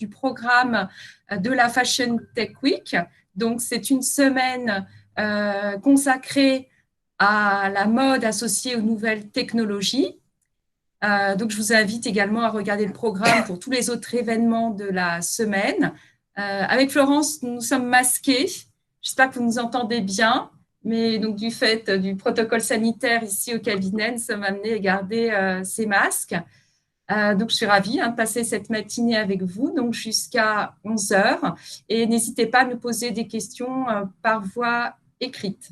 du programme de la Fashion Tech Week. Donc, c'est une semaine consacrée à la mode associée aux nouvelles technologies. Donc, je vous invite également à regarder le programme pour tous les autres événements de la semaine. Avec Florence, nous sommes masqués. J'espère que vous nous entendez bien. Mais donc, du fait du protocole sanitaire ici au cabinet, nous sommes amenés à garder ces masques. Donc, je suis ravie de passer cette matinée avec vous, donc jusqu'à 11 heures. Et n'hésitez pas à me poser des questions par voie écrite.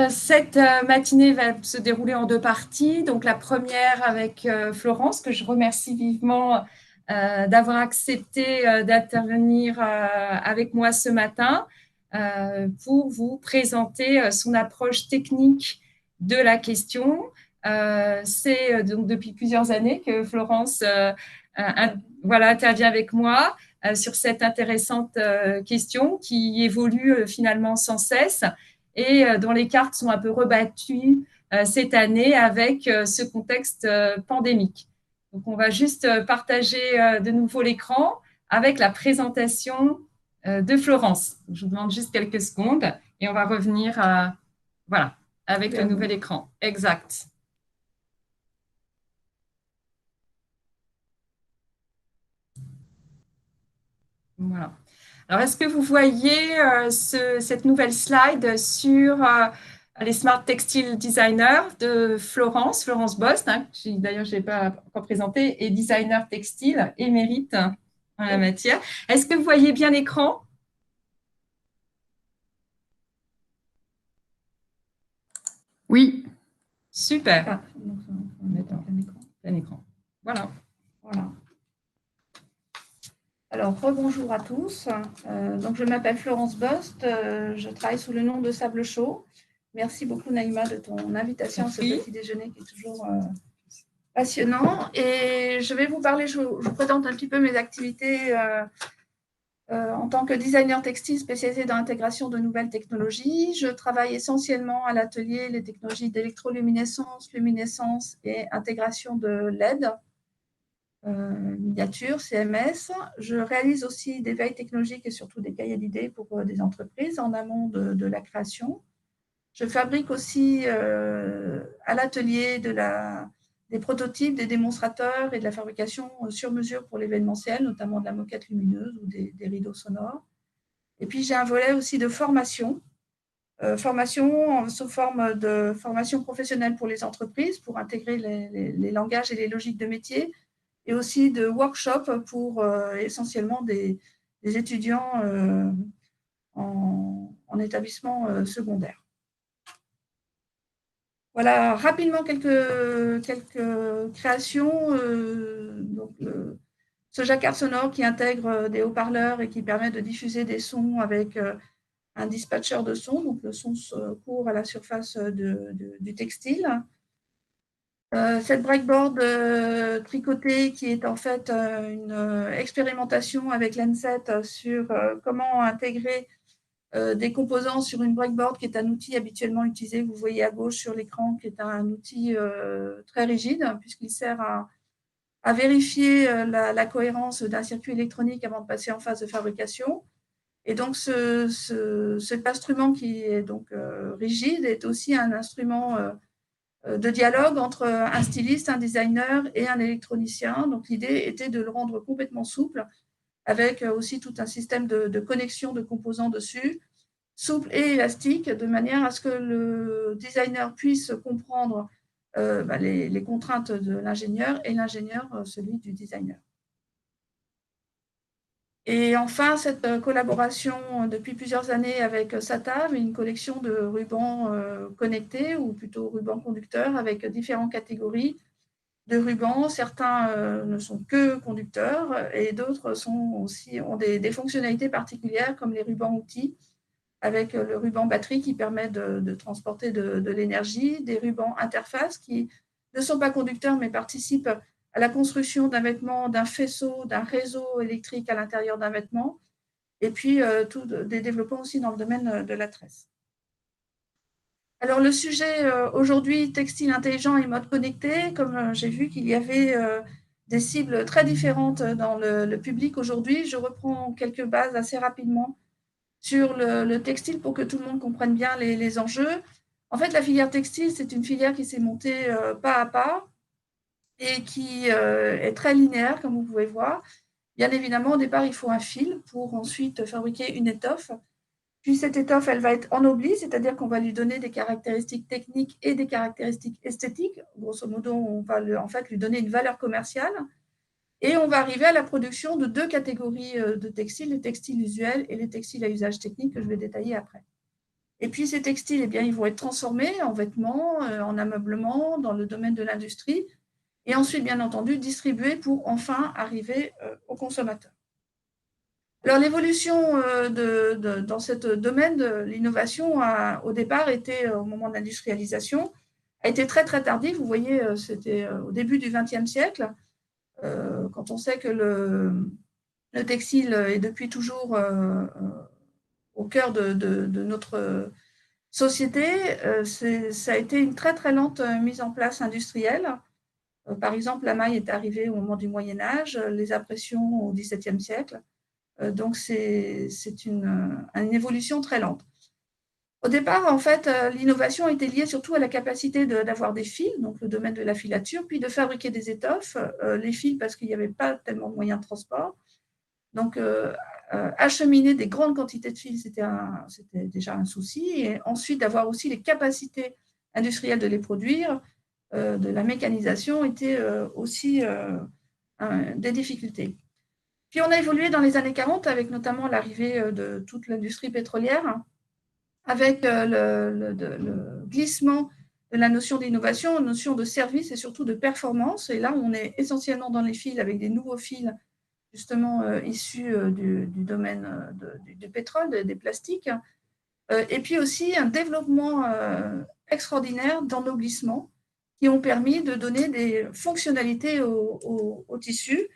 Cette matinée va se dérouler en deux parties. Donc, la première avec Florence, que je remercie vivement d'avoir accepté d'intervenir avec moi ce matin pour vous présenter son approche technique de la question. C'est donc depuis plusieurs années que Florence intervient avec moi sur cette intéressante question qui évolue finalement sans cesse et dont les cartes sont un peu rebattues cette année avec ce contexte pandémique. Donc, on va juste partager de nouveau l'écran avec la présentation de Florence. Je vous demande juste quelques secondes et on va revenir voilà, avec le nouvel écran. Exact. Voilà. Alors, est-ce que vous voyez cette nouvelle slide sur les Smart Textile Designers de Florence Bost, qui d'ailleurs je n'ai pas encore présenté, est designer textile émérite en la matière. Est-ce que vous voyez bien l'écran? Oui. Super. Ah, donc, on va mettre en plein écran. Voilà. Voilà. Alors, rebonjour à tous. Donc, je m'appelle Florence Bost. Je travaille sous le nom de Sable Chaud. Merci beaucoup, Naïma, de ton invitation à ce petit déjeuner qui est toujours passionnant. Et je vais vous parler, je vous présente un petit peu mes activités en tant que designer textile spécialisé dans l'intégration de nouvelles technologies. Je travaille essentiellement à l'atelier les technologies d'électroluminescence, luminescence et intégration de LED. Miniature, CMS. Je réalise aussi des veilles technologiques et surtout des cahiers d'idées pour des entreprises en amont de la création. Je fabrique aussi à l'atelier des prototypes, des démonstrateurs et de la fabrication sur mesure pour l'événementiel, notamment de la moquette lumineuse ou des rideaux sonores. Et puis, j'ai un volet aussi de formation. Formation sous forme de formation professionnelle pour les entreprises, pour intégrer les langages et les logiques de métier, et aussi de workshops pour essentiellement des étudiants en établissement secondaire. Voilà, rapidement quelques créations. Donc, ce jacquard sonore qui intègre des haut-parleurs et qui permet de diffuser des sons avec un dispatcher de son. Donc, le son court à la surface du textile. Cette breakboard tricotée qui est en fait une expérimentation avec l'ENSET sur comment intégrer des composants sur une breakboard qui est un outil habituellement utilisé, vous voyez à gauche sur l'écran, qui est un outil très rigide puisqu'il sert à vérifier la cohérence d'un circuit électronique avant de passer en phase de fabrication. Et donc, cet instrument qui est donc rigide est aussi un instrument de dialogue entre un styliste, un designer et un électronicien. Donc, l'idée était de le rendre complètement souple avec aussi tout un système de connexion de composants dessus, souple et élastique, de manière à ce que le designer puisse comprendre les contraintes de l'ingénieur et l'ingénieur celui du designer. Et enfin, cette collaboration depuis plusieurs années avec SATAV, une collection de rubans connectés ou plutôt rubans conducteurs avec différentes catégories de rubans. Certains ne sont que conducteurs et d'autres ont des fonctionnalités particulières comme les rubans outils avec le ruban batterie qui permet de transporter de l'énergie, des rubans interface qui ne sont pas conducteurs mais participent à la construction d'un vêtement, d'un faisceau, d'un réseau électrique à l'intérieur d'un vêtement, et puis des développements aussi dans le domaine de la tresse. Alors, le sujet aujourd'hui, textile intelligent et mode connecté, comme j'ai vu qu'il y avait des cibles très différentes dans le public aujourd'hui. Je reprends quelques bases assez rapidement sur le textile pour que tout le monde comprenne bien les enjeux. En fait, la filière textile, c'est une filière qui s'est montée pas à pas et qui est très linéaire, comme vous pouvez voir. Bien évidemment, au départ, il faut un fil pour ensuite fabriquer une étoffe. Puis cette étoffe, elle va être ennoblie, c'est-à-dire qu'on va lui donner des caractéristiques techniques et des caractéristiques esthétiques. Grosso modo, on va en fait lui donner une valeur commerciale. Et on va arriver à la production de 2 catégories de textiles, les textiles usuels et les textiles à usage technique que je vais détailler après. Et puis ces textiles, eh bien, ils vont être transformés en vêtements, en ameublement, dans le domaine de l'industrie, et ensuite, bien entendu, distribués pour enfin arriver au consommateur. Alors l'évolution dans ce domaine de l'innovation au départ était au moment de l'industrialisation, a été très très tardive. Vous voyez, c'était au début du XXe siècle, quand on sait que le textile est depuis toujours au cœur de notre société, ça a été une très très lente mise en place industrielle. Par exemple, la maille est arrivée au moment du Moyen Âge, les impressions au XVIIe siècle. Donc, c'est une évolution très lente. Au départ, en fait, l'innovation était liée surtout à la capacité d'avoir des fils, donc le domaine de la filature, puis de fabriquer des étoffes, les fils parce qu'il n'y avait pas tellement de moyens de transport. Donc, acheminer des grandes quantités de fils, c'était déjà un souci. Et ensuite, d'avoir aussi les capacités industrielles de les produire, de la mécanisation, était aussi des difficultés. Puis on a évolué dans les années 40 avec notamment l'arrivée de toute l'industrie pétrolière, avec le glissement de la notion d'innovation, une notion de service et surtout de performance. Et là, on est essentiellement dans les fils avec des nouveaux fils justement issus du domaine du pétrole, des plastiques. Et puis aussi un développement extraordinaire d'ennoblissement qui ont permis de donner des fonctionnalités au tissu.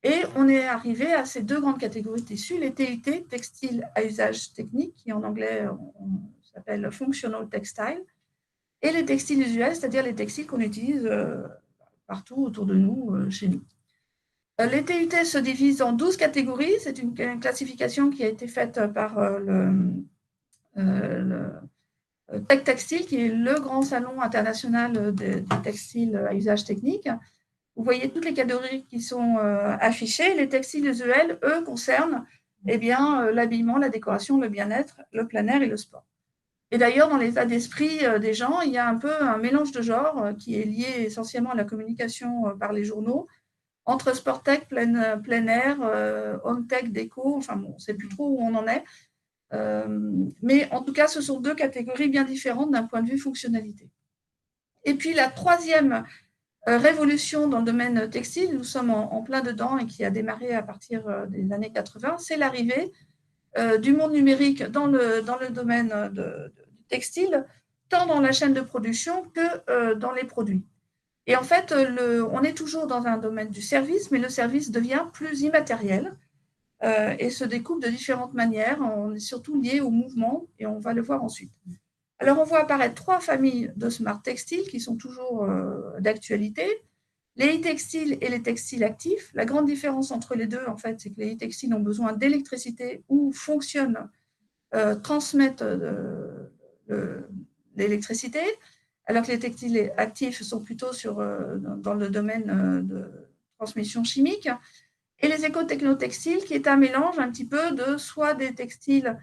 Et on est arrivé à ces 2 grandes catégories de tissus, les TUT, textiles à usage technique, qui en anglais s'appelle functional textile, et les textiles usuels, c'est-à-dire les textiles qu'on utilise partout autour de nous, chez nous. Les TUT se divisent en 12 catégories. C'est une classification qui a été faite par le Tech Textile, qui est le grand salon international des textiles à usage technique. Vous voyez toutes les catégories qui sont affichées. Les textiles usuels, eux, concernent l'habillement, la décoration, le bien-être, le plein air et le sport. Et d'ailleurs, dans l'état d'esprit des gens, il y a un peu un mélange de genres qui est lié essentiellement à la communication par les journaux, entre sport tech, plein air, home tech, déco, enfin bon, on ne sait plus trop où on en est. Mais en tout cas, ce sont 2 catégories bien différentes d'un point de vue fonctionnalité. Et puis la troisième révolution dans le domaine textile, nous sommes en plein dedans et qui a démarré à partir des années 80, c'est l'arrivée du monde numérique dans le domaine du textile, tant dans la chaîne de production que dans les produits. Et en fait, on est toujours dans un domaine du service, mais le service devient plus immatériel et se découpe de différentes manières. On est surtout lié au mouvement et on va le voir ensuite. Alors, on voit apparaître 3 familles de smart textiles qui sont toujours d'actualité. Les e-textiles et les textiles actifs. La grande différence entre les deux, en fait, c'est que les e-textiles ont besoin d'électricité ou fonctionnent, transmettent l'électricité, alors que les textiles actifs sont plutôt dans le domaine de transmission chimique. Et les éco-technotextiles, qui est un mélange un petit peu de soit des textiles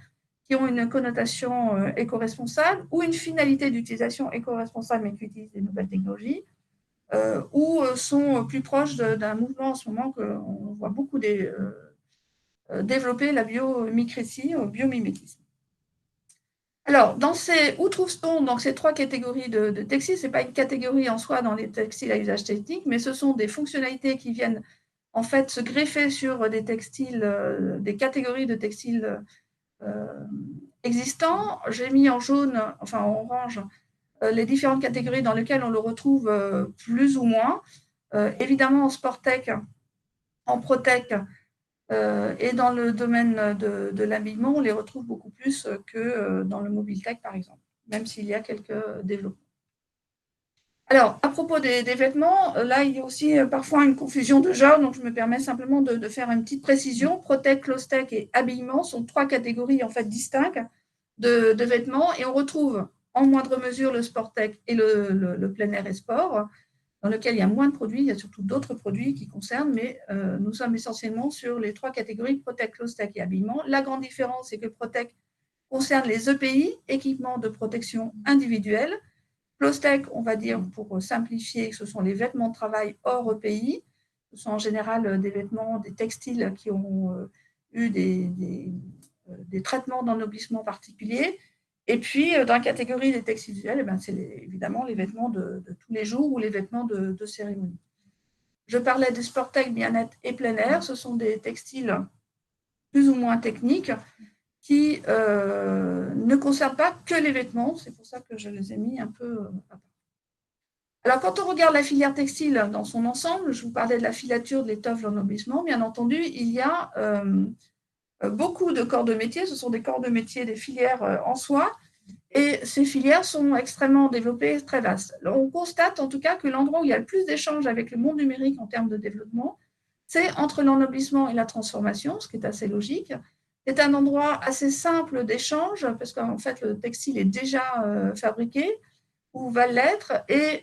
qui ont une connotation éco-responsable ou une finalité d'utilisation éco-responsable mais qui utilisent des nouvelles technologies, ou sont plus proches d'un mouvement en ce moment qu'on voit beaucoup développer, la biomimicrie, biomimétisme. Alors, où trouve-t-on donc ces 3 catégories de textiles? Ce n'est pas une catégorie en soi dans les textiles à usage technique, mais ce sont des fonctionnalités qui viennent en fait se greffer sur des textiles, des catégories de textiles existants. J'ai mis en jaune, enfin en orange, les différentes catégories dans lesquelles on le retrouve plus ou moins. Évidemment, en sport tech, en pro tech et dans le domaine de l'habillement, on les retrouve beaucoup plus que dans le mobile tech, par exemple, même s'il y a quelques développements. Alors, à propos des vêtements, là, il y a aussi parfois une confusion de genre, donc je me permets simplement de faire une petite précision. Protec, Clostec et habillement sont 3 catégories en fait distinctes de vêtements, et on retrouve en moindre mesure le Sportec et le plein air et sport, dans lequel il y a moins de produits, il y a surtout d'autres produits qui concernent, mais nous sommes essentiellement sur les 3 catégories, Protec, Clostec et habillement. La grande différence, c'est que Protec concerne les EPI, équipements de protection individuelle. Clostec, on va dire, pour simplifier, ce sont les vêtements de travail hors EPI. Ce sont en général des vêtements, des textiles qui ont eu des traitements d'ennoblissement particuliers. Et puis, dans la catégorie des textiles visuels, c'est évidemment les vêtements de tous les jours ou les vêtements de cérémonie. Je parlais des Sportec, bien-être et plein air. Ce sont des textiles plus ou moins techniques qui ne concernent pas que les vêtements. C'est pour ça que je les ai mis un peu à part. Alors, quand on regarde la filière textile dans son ensemble, je vous parlais de la filature, de l'étoffe, de l'ennoblissement, bien entendu, il y a beaucoup de corps de métier. Ce sont des corps de métier, des filières en soi, et ces filières sont extrêmement développées, très vastes. Alors, on constate en tout cas que l'endroit où il y a le plus d'échanges avec le monde numérique en termes de développement, c'est entre l'ennoblissement et la transformation, ce qui est assez logique. C'est un endroit assez simple d'échange, parce qu'en fait, le textile est déjà fabriqué, ou va l'être, et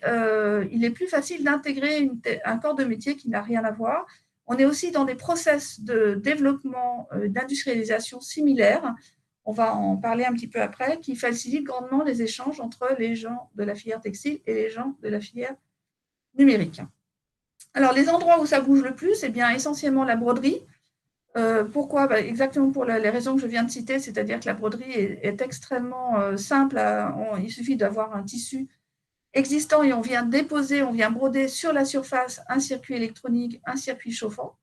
il est plus facile d'intégrer un corps de métier qui n'a rien à voir. On est aussi dans des process de développement, d'industrialisation similaires, on va en parler un petit peu après, qui facilitent grandement les échanges entre les gens de la filière textile et les gens de la filière numérique. Alors, les endroits où ça bouge le plus, c'est bien essentiellement la broderie. Pourquoi ? Exactement pour les raisons que je viens de citer, c'est-à-dire que la broderie est extrêmement simple. Il suffit d'avoir un tissu existant et on vient déposer, on vient broder sur la surface un circuit électronique, un circuit chauffant.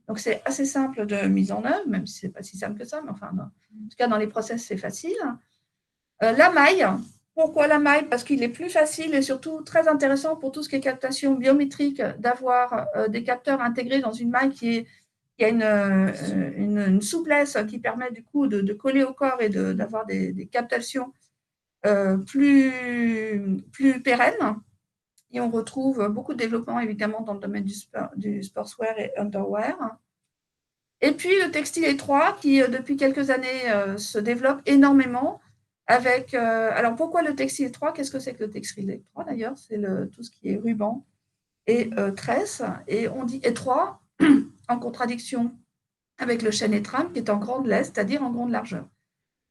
Donc, c'est assez simple de mise en œuvre, même si ce n'est pas si simple que ça, mais enfin, en tout cas, dans les process, c'est facile. La maille. Pourquoi la maille ? Parce qu'il est plus facile et surtout très intéressant pour tout ce qui est captation biométrique d'avoir des capteurs intégrés dans une maille qui a une souplesse qui permet du coup de coller au corps et d'avoir des captations plus pérennes. Et on retrouve beaucoup de développement évidemment dans le domaine du sportswear et underwear. Et puis le textile étroit qui depuis quelques années se développe énormément avec. Alors pourquoi le textile étroit ? Qu'est-ce que c'est que le textile étroit d'ailleurs ? C'est tout ce qui est ruban et tresse. Et on dit étroit en contradiction avec le chêne et trame qui est en grande laisse, c'est-à-dire en grande largeur.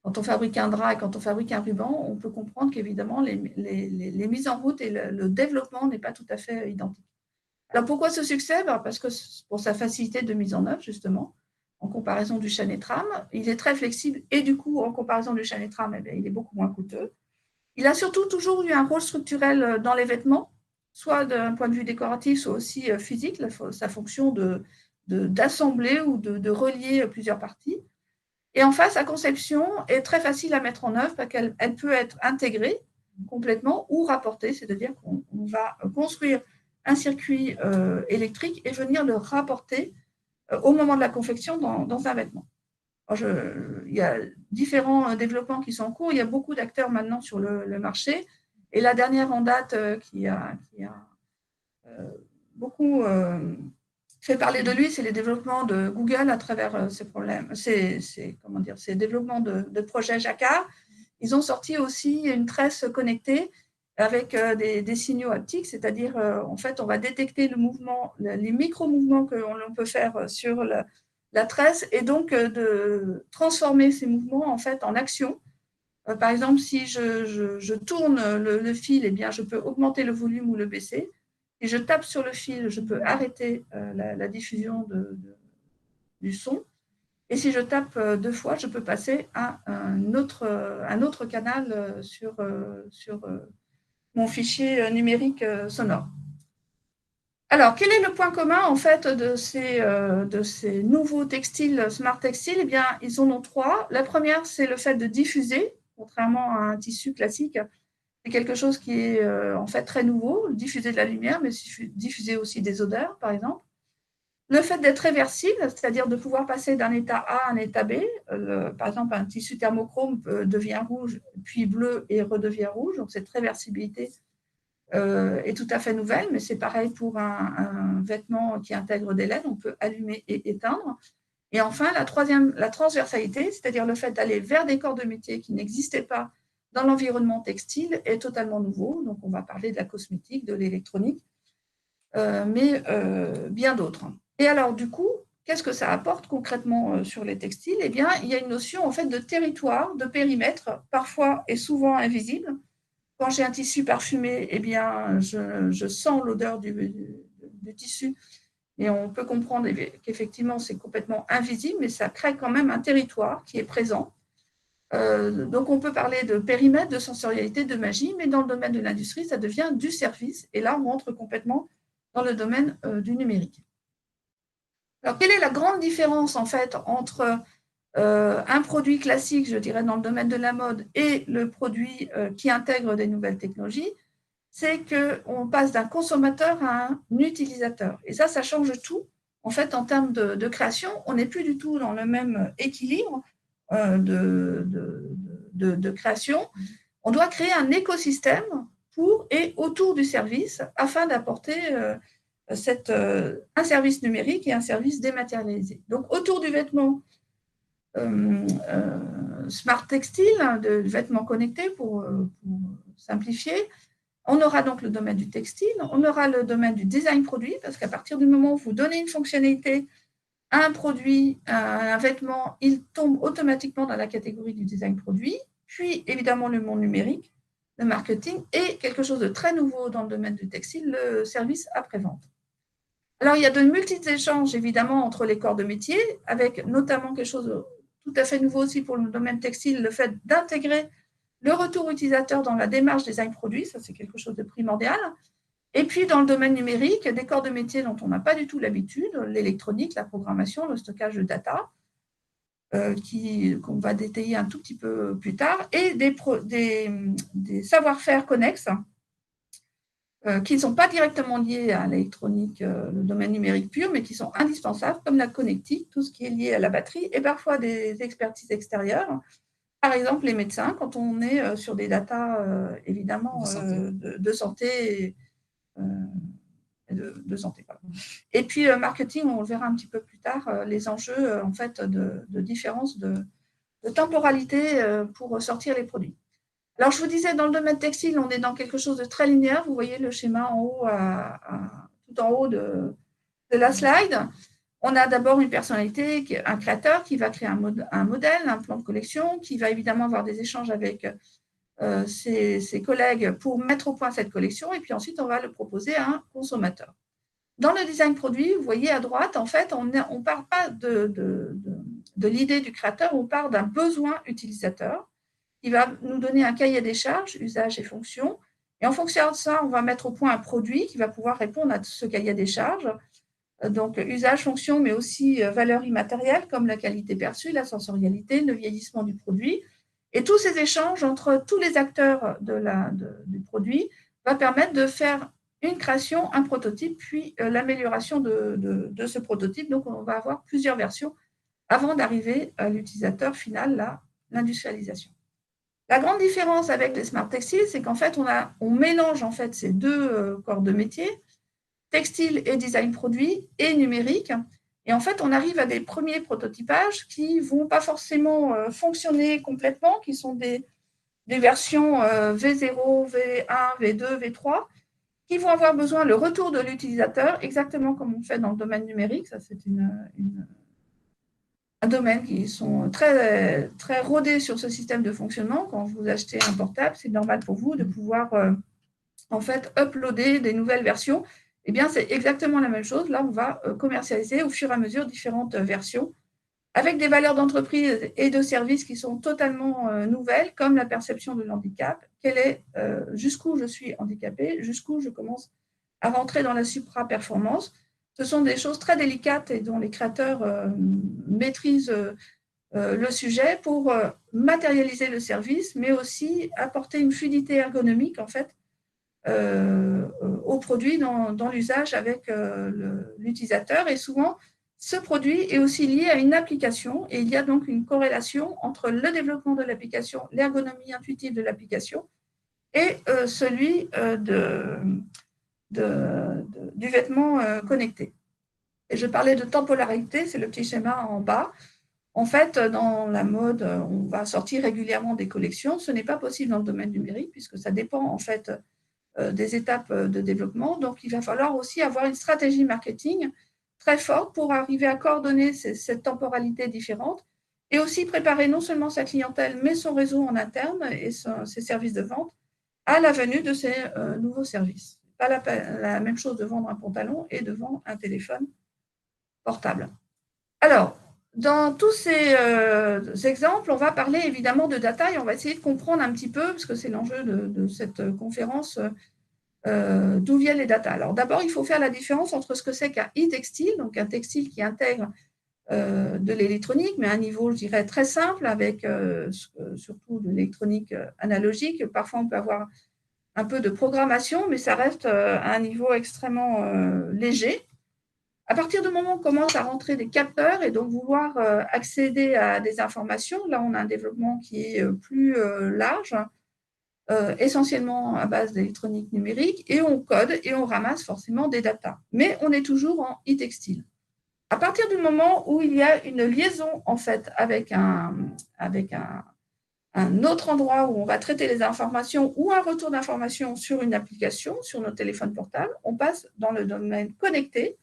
Quand on fabrique un drap et quand on fabrique un ruban, on peut comprendre qu'évidemment, les mises en route et le développement n'est pas tout à fait identique. Alors, pourquoi ce succès ? Parce que pour sa facilité de mise en œuvre, justement, en comparaison du chêne et trame, il est très flexible et du coup, en comparaison du chêne et trame, il est beaucoup moins coûteux. Il a surtout toujours eu un rôle structurel dans les vêtements, soit d'un point de vue décoratif, soit aussi physique, sa fonction d'assembler ou de relier plusieurs parties. Et enfin, sa conception est très facile à mettre en œuvre parce qu'elle peut être intégrée complètement ou rapportée, c'est-à-dire qu'on va construire un circuit électrique et venir le rapporter au moment de la confection dans un vêtement. Alors, il y a différents développements qui sont en cours, il y a beaucoup d'acteurs maintenant sur le marché, et la dernière en date qui a beaucoup fait parler de lui, c'est les développements de Google à travers ces problèmes, ces développements de projets Jacquard. Ils ont sorti aussi une tresse connectée avec des signaux haptiques, c'est-à-dire en fait, on va détecter le mouvement, les micro-mouvements que l'on peut faire sur la tresse et donc de transformer ces mouvements en fait en action. Par exemple, si je tourne le fil, eh bien, je peux augmenter le volume ou le baisser. Si je tape sur le fil, je peux arrêter la diffusion du son. Et si je tape 2 fois, je peux passer à un autre canal sur mon fichier numérique sonore. Alors, quel est le point commun en fait de ces nouveaux textiles, smart textiles ? Eh bien, ils en ont 3. La première, c'est le fait de diffuser, contrairement à un tissu classique. C'est quelque chose qui est en fait très nouveau, diffuser de la lumière, mais diffuser aussi des odeurs, par exemple. Le fait d'être réversible, c'est-à-dire de pouvoir passer d'un état A à un état B. Par exemple, un tissu thermochrome devient rouge, puis bleu et redevient rouge. Donc, cette réversibilité est tout à fait nouvelle, mais c'est pareil pour un vêtement qui intègre des LED, on peut allumer et éteindre. Et enfin, la transversalité, c'est-à-dire le fait d'aller vers des corps de métier qui n'existaient pas dans l'environnement textile, est totalement nouveau. Donc, on va parler de la cosmétique, de l'électronique, mais bien d'autres. Et alors, du coup, qu'est-ce que ça apporte concrètement sur les textiles? Eh bien, il y a une notion en fait de territoire, de périmètre, parfois et souvent invisible. Quand j'ai un tissu parfumé, eh bien, je sens l'odeur du tissu et on peut comprendre qu'effectivement, c'est complètement invisible, mais ça crée quand même un territoire qui est présent. Donc, on peut parler de périmètre, de sensorialité, de magie, mais dans le domaine de l'industrie, ça devient du service. Et là, on rentre complètement dans le domaine du numérique. Alors, quelle est la grande différence, en fait, entre un produit classique, je dirais, dans le domaine de la mode et le produit qui intègre des nouvelles technologies? C'est qu'on passe d'un consommateur à un utilisateur. Et ça change tout. En fait, en termes de création, on n'est plus du tout dans le même équilibre de création. On doit créer un écosystème pour et autour du service afin d'apporter un service numérique et un service dématérialisé. Donc, autour du vêtement smart textile, de vêtements connectés pour simplifier, on aura donc le domaine du textile, on aura le domaine du design produit, parce qu'à partir du moment où vous donnez une fonctionnalité à un produit, à un vêtement, il tombe automatiquement dans la catégorie du design produit, puis évidemment le monde numérique, le marketing, et quelque chose de très nouveau dans le domaine du textile, le service après-vente. Alors, il y a de multiples échanges, évidemment, entre les corps de métier, avec notamment quelque chose de tout à fait nouveau aussi pour le domaine textile, le fait d'intégrer le retour utilisateur dans la démarche design produit, ça c'est quelque chose de primordial. Et puis dans le domaine numérique, des corps de métier dont on n'a pas du tout l'habitude, l'électronique, la programmation, le stockage de data, qu'on va détailler un tout petit peu plus tard, et des savoir-faire connexes qui ne sont pas directement liés à l'électronique, le domaine numérique pur, mais qui sont indispensables, comme la connectique, tout ce qui est lié à la batterie, et parfois des expertises extérieures. Par exemple, les médecins, quand on est sur des datas, évidemment, de santé. De santé. Et puis, marketing, on le verra un petit peu plus tard, les enjeux en fait, de différence de temporalité pour sortir les produits. Alors, je vous disais, dans le domaine textile, on est dans quelque chose de très linéaire. Vous voyez le schéma en haut, tout en haut de la slide. On a d'abord une personnalité, un créateur qui va créer un modèle, un plan de collection, qui va évidemment avoir des échanges avec ses collègues pour mettre au point cette collection, et puis ensuite, on va le proposer à un consommateur. Dans le design produit, vous voyez à droite, en fait, on ne part pas de l'idée du créateur, on part d'un besoin utilisateur qui va nous donner un cahier des charges, usage et fonction. Et en fonction de ça, on va mettre au point un produit qui va pouvoir répondre à ce cahier des charges. Donc, usage, fonction, mais aussi valeur immatérielle comme la qualité perçue, la sensorialité, le vieillissement du produit. Et tous ces échanges entre tous les acteurs du produit va permettre de faire une création, un prototype, puis l'amélioration de ce prototype. Donc, on va avoir plusieurs versions avant d'arriver à l'utilisateur final, l'industrialisation. La grande différence avec les smart textiles, c'est qu'en fait, on mélange en fait, ces deux corps de métier, textile et design produit et numérique. Et en fait, on arrive à des premiers prototypages qui ne vont pas forcément fonctionner complètement, qui sont des versions V0, V1, V2, V3, qui vont avoir besoin le retour de l'utilisateur, exactement comme on fait dans le domaine numérique. Ça, c'est un domaine qui sont très, très rodés sur ce système de fonctionnement. Quand vous achetez un portable, c'est normal pour vous de pouvoir en fait uploader des nouvelles versions. Eh bien, c'est exactement la même chose. Là, on va commercialiser au fur et à mesure différentes versions avec des valeurs d'entreprise et de services qui sont totalement nouvelles, comme la perception de l'handicap. Jusqu'où je suis handicapé, jusqu'où je commence à rentrer dans la supra-performance. Ce sont des choses très délicates et dont les créateurs maîtrisent le sujet pour matérialiser le service, mais aussi apporter une fluidité ergonomique, en fait, au produit dans l'usage avec l'utilisateur. Et souvent, ce produit est aussi lié à une application et il y a donc une corrélation entre le développement de l'application, l'ergonomie intuitive de l'application et celui du vêtement connecté. Et je parlais de temporalité, c'est le petit schéma en bas. En fait, dans la mode, on va sortir régulièrement des collections. Ce n'est pas possible dans le domaine numérique puisque ça dépend en fait des étapes de développement. Donc, il va falloir aussi avoir une stratégie marketing très forte pour arriver à coordonner cette temporalité différente et aussi préparer non seulement sa clientèle, mais son réseau en interne et ses services de vente à la venue de ces nouveaux services. Pas la même chose de vendre un pantalon et de vendre un téléphone portable. Alors, dans tous ces exemples, on va parler évidemment de data et on va essayer de comprendre un petit peu, parce que c'est l'enjeu de cette conférence, d'où viennent les data. Alors d'abord, il faut faire la différence entre ce que c'est qu'un e-textile, donc un textile qui intègre de l'électronique, mais à un niveau, je dirais, très simple, avec surtout de l'électronique analogique. Parfois, on peut avoir un peu de programmation, mais ça reste à un niveau extrêmement léger. À partir du moment où on commence à rentrer des capteurs et donc vouloir accéder à des informations, là, on a un développement qui est plus large, essentiellement à base d'électronique numérique, et on code et on ramasse forcément des datas. Mais on est toujours en e-textile. À partir du moment où il y a une liaison en fait avec un autre endroit où on va traiter les informations ou un retour d'informations sur une application, sur nos téléphones portables, on passe dans le domaine connecté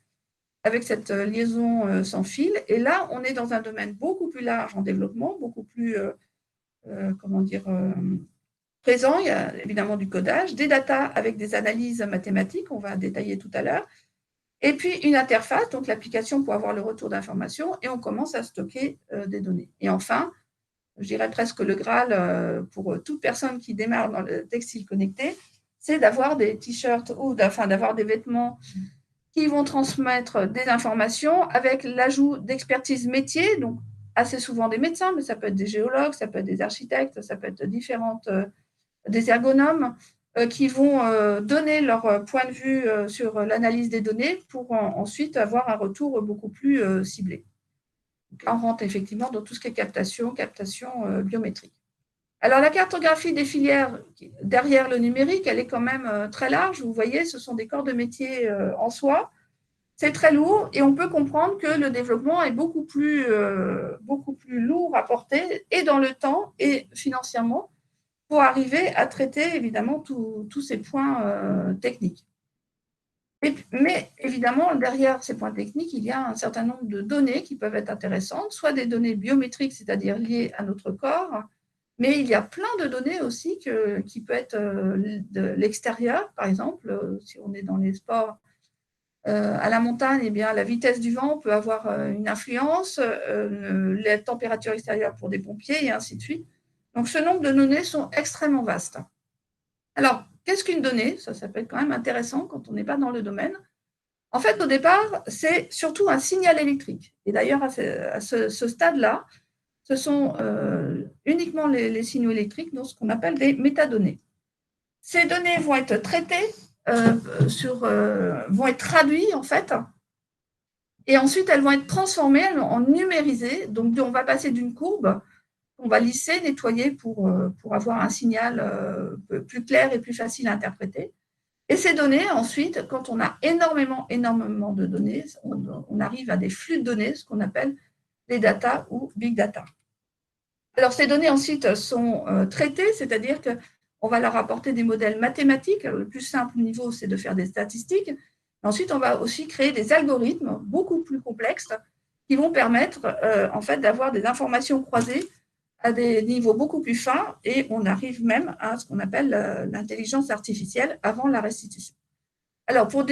avec cette liaison sans fil. Et là, on est dans un domaine beaucoup plus large en développement, beaucoup plus, présent. Il y a évidemment du codage, des datas avec des analyses mathématiques, on va détailler tout à l'heure, et puis une interface, donc l'application pour avoir le retour d'informations, et on commence à stocker des données. Et enfin, je dirais presque le Graal pour toute personne qui démarre dans le textile connecté, c'est d'avoir des t-shirts ou d'avoir des vêtements qui vont transmettre des informations avec l'ajout d'expertise métier, donc assez souvent des médecins, mais ça peut être des géologues, ça peut être des architectes, ça peut être des ergonomes qui vont donner leur point de vue sur l'analyse des données pour ensuite avoir un retour beaucoup plus ciblé. Donc là, on rentre effectivement dans tout ce qui est captation biométrique. Alors, la cartographie des filières derrière le numérique, elle est quand même très large. Vous voyez, ce sont des corps de métier en soi. C'est très lourd et on peut comprendre que le développement est beaucoup plus lourd à porter et dans le temps et financièrement pour arriver à traiter évidemment tous ces points techniques. Mais évidemment, derrière ces points techniques, il y a un certain nombre de données qui peuvent être intéressantes, soit des données biométriques, c'est-à-dire liées à notre corps, mais il y a plein de données aussi qui peuvent être de l'extérieur. Par exemple, si on est dans les sports à la montagne, eh bien, la vitesse du vent peut avoir une influence, la température extérieure pour des pompiers et ainsi de suite. Donc, ce nombre de données sont extrêmement vastes. Alors, qu'est-ce qu'une donnée? Ça peut être quand même intéressant quand on n'est pas dans le domaine. En fait, au départ, c'est surtout un signal électrique. Et d'ailleurs, à ce stade-là, ce sont uniquement les signaux électriques, donc ce qu'on appelle des métadonnées. Ces données vont être traitées, vont être traduites en fait, et ensuite elles vont être transformées en numérisées. Donc, on va passer d'une courbe qu'on va lisser, nettoyer pour avoir un signal plus clair et plus facile à interpréter. Et ces données, ensuite, quand on a énormément de données, on arrive à des flux de données, ce qu'on appelle des data ou big data. Alors, ces données, ensuite, sont traitées, c'est-à-dire qu'on va leur apporter des modèles mathématiques. Le plus simple niveau, c'est de faire des statistiques. Ensuite, on va aussi créer des algorithmes beaucoup plus complexes qui vont permettre, en fait, d'avoir des informations croisées à des niveaux beaucoup plus fins et on arrive même à ce qu'on appelle l'intelligence artificielle avant la restitution. Alors, pour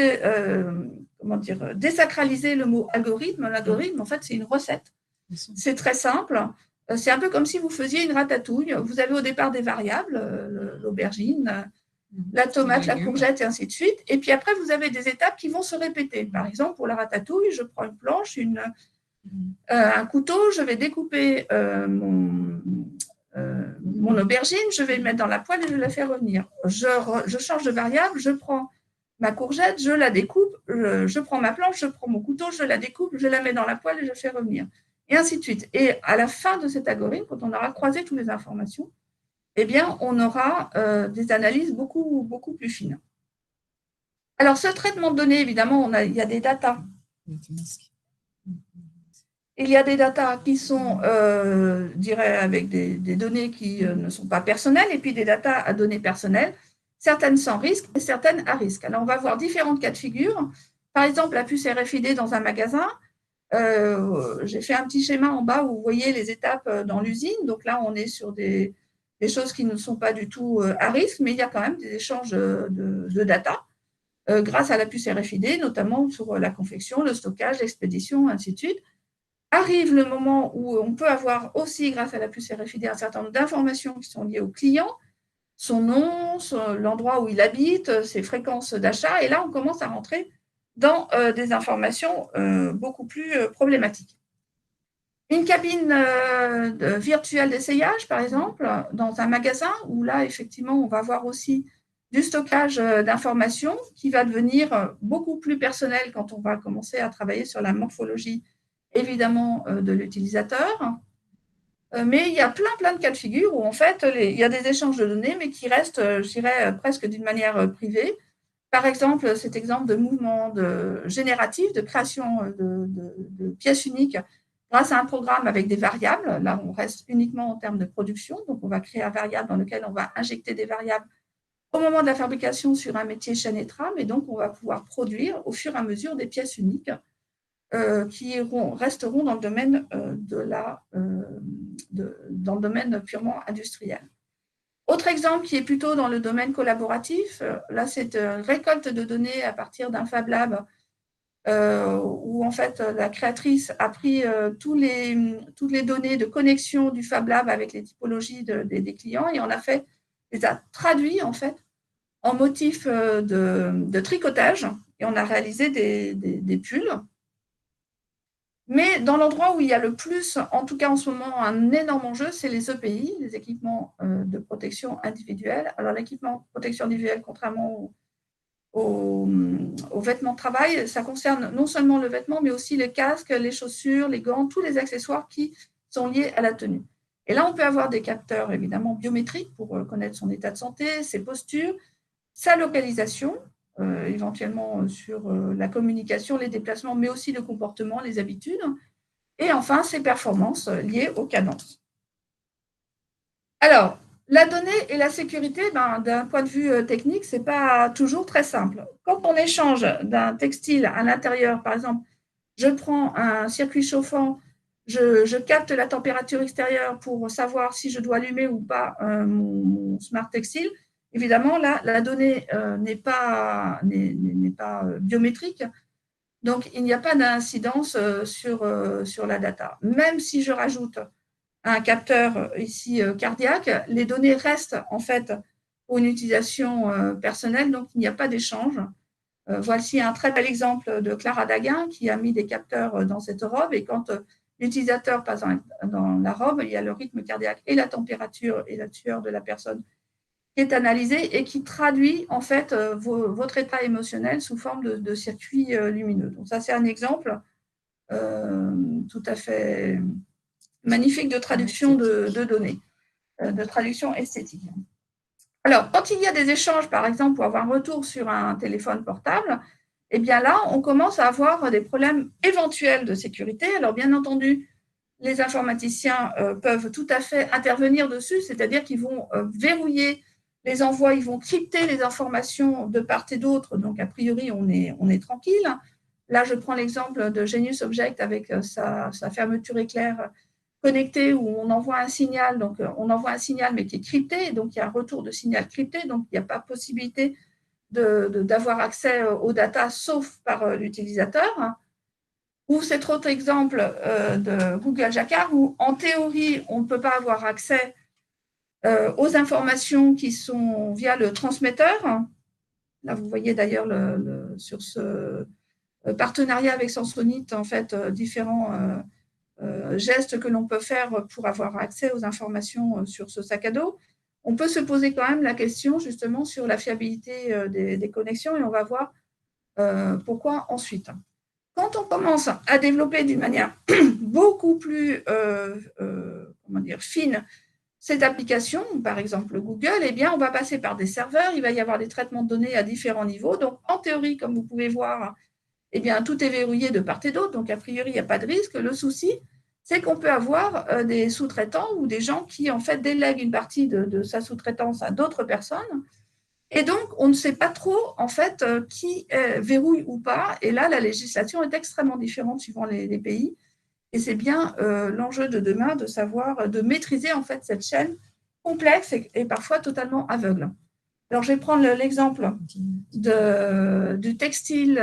désacraliser le mot algorithme, l'algorithme, en fait, c'est une recette. C'est très simple. C'est un peu comme si vous faisiez une ratatouille. Vous avez au départ des variables, l'aubergine, la tomate, la courgette et ainsi de suite. Et puis après, vous avez des étapes qui vont se répéter. Par exemple, pour la ratatouille, je prends une planche, un couteau, je vais découper mon aubergine, je vais le mettre dans la poêle et je la fais revenir. Je change de variable, je prends ma courgette, je la découpe, je prends ma planche, je prends mon couteau, je la découpe, je la mets dans la poêle et je fais revenir. Et ainsi de suite. Et à la fin de cet algorithme, quand on aura croisé toutes les informations, eh bien, on aura des analyses beaucoup plus fines. Alors, ce traitement de données, évidemment, il y a des datas. Il y a des datas qui sont, je dirais, avec des données qui ne sont pas personnelles, et puis des datas à données personnelles, certaines sans risque et certaines à risque. Alors, on va voir différents cas de figure. Par exemple, la puce RFID dans un magasin. J'ai fait un petit schéma en bas où vous voyez les étapes dans l'usine. Donc là, on est sur des choses qui ne sont pas du tout à risque, mais il y a quand même des échanges de data grâce à la puce RFID, notamment sur la confection, le stockage, l'expédition, ainsi de suite. Arrive le moment où on peut avoir aussi, grâce à la puce RFID, un certain nombre d'informations qui sont liées au client, son nom, l'endroit où il habite, ses fréquences d'achat. Et là, on commence à rentrer dans des informations beaucoup plus problématiques. Une cabine virtuelle d'essayage, par exemple, dans un magasin, où là, effectivement, on va avoir aussi du stockage d'informations qui va devenir beaucoup plus personnel quand on va commencer à travailler sur la morphologie, évidemment, de l'utilisateur. Mais il y a plein de cas de figure où, en fait, il y a des échanges de données, mais qui restent, je dirais, presque d'une manière privée. Par exemple, cet exemple de mouvement génératif, de création de pièces uniques grâce à un programme avec des variables. Là, on reste uniquement en termes de production. Donc, on va créer un variable dans lequel on va injecter des variables au moment de la fabrication sur un métier chaîne et trame. Et donc, on va pouvoir produire au fur et à mesure des pièces uniques qui resteront dans le domaine, dans le domaine purement industriel. Autre exemple qui est plutôt dans le domaine collaboratif, là c'est une récolte de données à partir d'un Fab Lab où en fait la créatrice a pris toutes les données de connexion du Fab Lab avec les typologies des clients et les a traduits en fait en motifs de tricotage et on a réalisé des pulls. Mais dans l'endroit où il y a le plus, en tout cas en ce moment, un énorme enjeu, c'est les EPI, les équipements de protection individuelle. Alors l'équipement de protection individuelle, contrairement aux vêtements de travail, ça concerne non seulement le vêtement, mais aussi les casques, les chaussures, les gants, tous les accessoires qui sont liés à la tenue. Et là, on peut avoir des capteurs évidemment biométriques pour connaître son état de santé, ses postures, sa localisation, éventuellement sur la communication, les déplacements, mais aussi le comportement, les habitudes, et enfin ses performances liées aux cadences. Alors, la donnée et la sécurité, d'un point de vue technique, ce n'est pas toujours très simple. Quand on échange d'un textile à l'intérieur, par exemple, je prends un circuit chauffant, je capte la température extérieure pour savoir si je dois allumer ou pas mon smart textile. Évidemment, là, la donnée n'est pas biométrique, donc il n'y a pas d'incidence sur la data. Même si je rajoute un capteur ici cardiaque, les données restent en fait pour une utilisation personnelle, donc il n'y a pas d'échange. Voici un très bel exemple de Clara Daguin qui a mis des capteurs dans cette robe et quand l'utilisateur passe dans la robe, il y a le rythme cardiaque et la température et la sueur de la personne qui est analysé et qui traduit en fait votre état émotionnel sous forme de circuits lumineux. Donc ça, c'est un exemple tout à fait magnifique de traduction de données, de traduction esthétique. Alors, quand il y a des échanges, par exemple, pour avoir un retour sur un téléphone portable, eh bien là, on commence à avoir des problèmes éventuels de sécurité. Alors, bien entendu, les informaticiens peuvent tout à fait intervenir dessus, c'est-à-dire qu'ils vont verrouiller les envois, ils vont crypter les informations de part et d'autre. Donc, a priori, on est tranquille. Là, je prends l'exemple de Genius Object avec sa fermeture éclair connectée où on envoie un signal. Donc, on envoie un signal, mais qui est crypté. Donc, il y a un retour de signal crypté. Donc, il n'y a pas possibilité d'avoir accès aux data, sauf par l'utilisateur. Ou cet autre exemple de Google Jacquard, où en théorie, on ne peut pas avoir accès aux informations qui sont via le transmetteur. Là, vous voyez d'ailleurs sur ce partenariat avec Samsonite, en fait, différents gestes que l'on peut faire pour avoir accès aux informations sur ce sac à dos. On peut se poser quand même la question justement sur la fiabilité des connexions et on va voir pourquoi ensuite. Quand on commence à développer d'une manière beaucoup plus fine cette application, par exemple Google, eh bien, on va passer par des serveurs, il va y avoir des traitements de données à différents niveaux. Donc, en théorie, comme vous pouvez voir, eh bien, tout est verrouillé de part et d'autre, donc a priori, il n'y a pas de risque. Le souci, c'est qu'on peut avoir des sous-traitants ou des gens qui, en fait, délèguent une partie de sa sous-traitance à d'autres personnes. Et donc, on ne sait pas trop, en fait, qui verrouille ou pas. Et là, la législation est extrêmement différente suivant les pays. Et c'est bien l'enjeu de demain de savoir, de maîtriser, en fait, cette chaîne complexe et parfois totalement aveugle. Alors, je vais prendre l'exemple du textile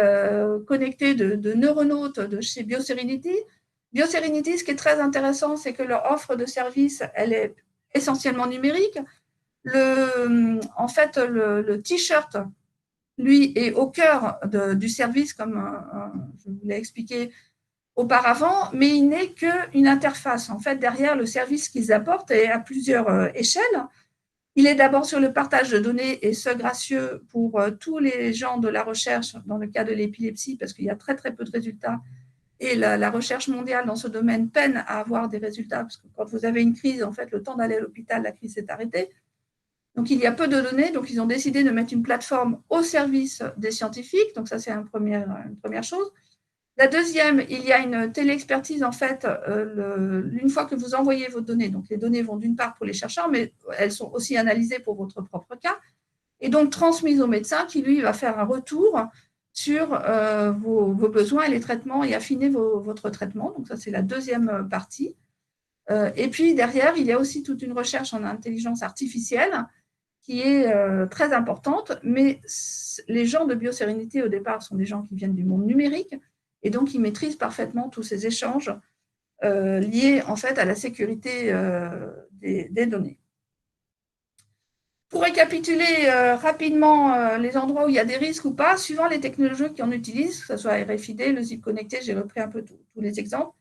connecté de Neuronautes de chez BioSerenity. BioSerenity, ce qui est très intéressant, c'est que leur offre de service, elle est essentiellement numérique. En fait, le t-shirt, lui, est au cœur du service, comme je vous l'ai expliqué auparavant, mais il n'est qu'une interface. En fait, derrière le service qu'ils apportent est à plusieurs échelles. Il est d'abord sur le partage de données, et ce gracieux pour tous les gens de la recherche dans le cas de l'épilepsie, parce qu'il y a très très peu de résultats, et la recherche mondiale dans ce domaine peine à avoir des résultats, parce que quand vous avez une crise, en fait, le temps d'aller à l'hôpital, la crise s'est arrêtée. Donc, il y a peu de données, donc ils ont décidé de mettre une plateforme au service des scientifiques, donc ça, c'est une première chose. La deuxième, il y a une téléexpertise, en fait, une fois que vous envoyez vos données, donc les données vont d'une part pour les chercheurs, mais elles sont aussi analysées pour votre propre cas, et donc transmises au médecin qui, lui, va faire un retour sur vos besoins et les traitements et affiner votre traitement. Donc ça, c'est la deuxième partie. Et puis derrière, il y a aussi toute une recherche en intelligence artificielle qui est très importante, mais les gens de BioSerenity, au départ, sont des gens qui viennent du monde numérique, et donc ils maîtrisent parfaitement tous ces échanges liés, en fait, à la sécurité des données. Pour récapituler rapidement les endroits où il y a des risques ou pas, suivant les technologies qu'on utilise, que ce soit RFID, le zip connecté, j'ai repris un peu tous les exemples,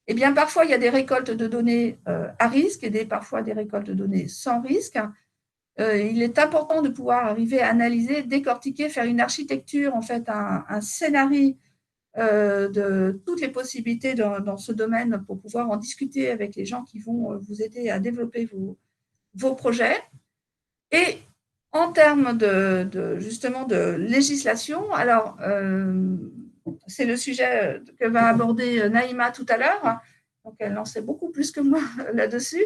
eh bien, parfois, il y a des récoltes de données à risque et parfois des récoltes de données sans risque. Il est important de pouvoir arriver à analyser, décortiquer, faire une architecture, en fait, un scénario de toutes les possibilités dans ce domaine pour pouvoir en discuter avec les gens qui vont vous aider à développer vos projets. Et en termes justement de législation, alors c'est le sujet que va aborder Naïma tout à l'heure, donc elle en sait beaucoup plus que moi là-dessus.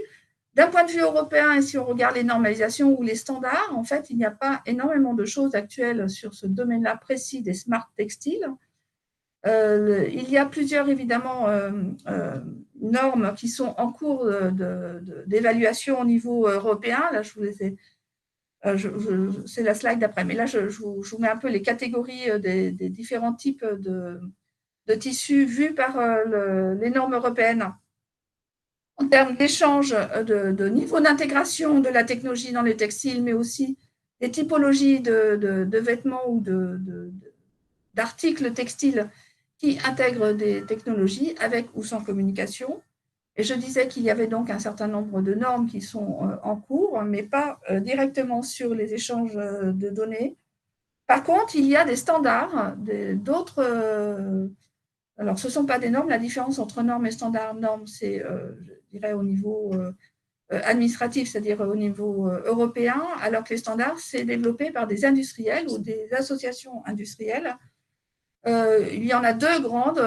D'un point de vue européen, et si on regarde les normalisations ou les standards, en fait, il n'y a pas énormément de choses actuelles sur ce domaine-là précis des smart textiles. Il y a plusieurs, évidemment, normes qui sont en cours d'évaluation au niveau européen. Là, je vous les ai c'est la slide d'après, mais là, je vous mets un peu les catégories des différents types de tissus vus par les normes européennes. En termes d'échange, de niveau d'intégration de la technologie dans les textiles, mais aussi des typologies de vêtements ou d'articles textiles qui intègrent des technologies avec ou sans communication. Et je disais qu'il y avait donc un certain nombre de normes qui sont en cours, mais pas directement sur les échanges de données. Par contre, il y a des standards, d'autres. Alors, ce ne sont pas des normes. La différence entre normes et standards, normes, c'est, je dirais, au niveau administratif, c'est-à-dire au niveau européen, alors que les standards, c'est développé par des industriels ou des associations industrielles. Il y en a deux grandes,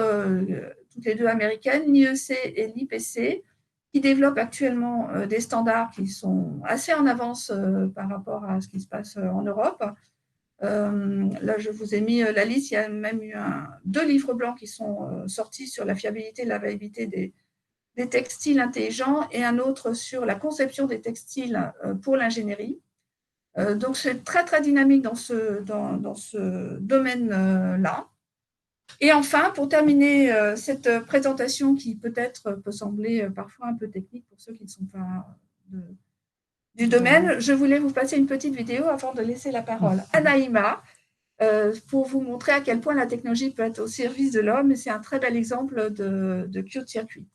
toutes les deux américaines, l'IEC et l'IPC, qui développent actuellement des standards qui sont assez en avance par rapport à ce qui se passe en Europe. Là, je vous ai mis la liste. Il y a même eu deux livres blancs qui sont sortis sur la fiabilité et la validité des textiles intelligents et un autre sur la conception des textiles pour l'ingénierie. Donc, c'est très, très dynamique dans ce domaine-là. Et enfin, pour terminer cette présentation qui peut-être peut sembler parfois un peu technique pour ceux qui ne sont pas du domaine, je voulais vous passer une petite vidéo avant de laisser la parole à Naïma pour vous montrer à quel point la technologie peut être au service de l'homme. Et c'est un très bel exemple de Cute Circuit.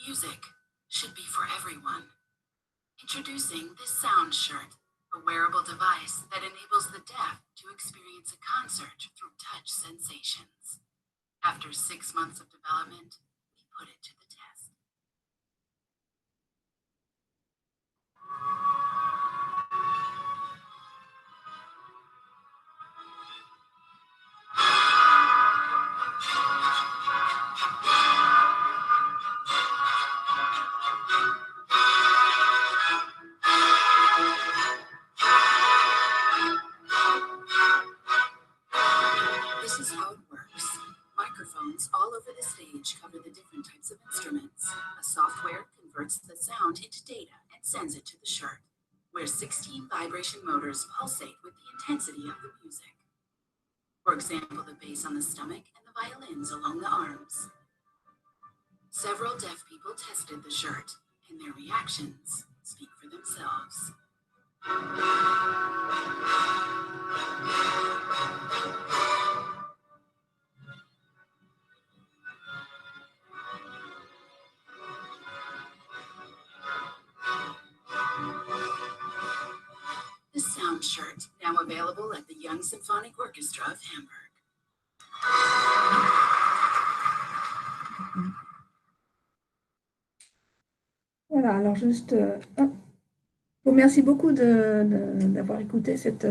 Music should be for everyone. Introducing the Sound Shirt, a wearable device that enables the deaf to experience a concert through touch sensations. After 6 months of development, we put it to the test. This is how it works. Microphones all over the stage cover the different types of instruments. A software converts the sound into data and sends it to the shirt, where 16 vibration motors pulsate with the intensity of the music. For example, the bass on the stomach and the violins along the arms. Several deaf people tested the shirt, and their reactions speak for themselves. The Sound Shirt, now available at the Young Symphonic Orchestra of Hamburg. Voilà, alors juste, je vous remercie beaucoup d'avoir écouté cette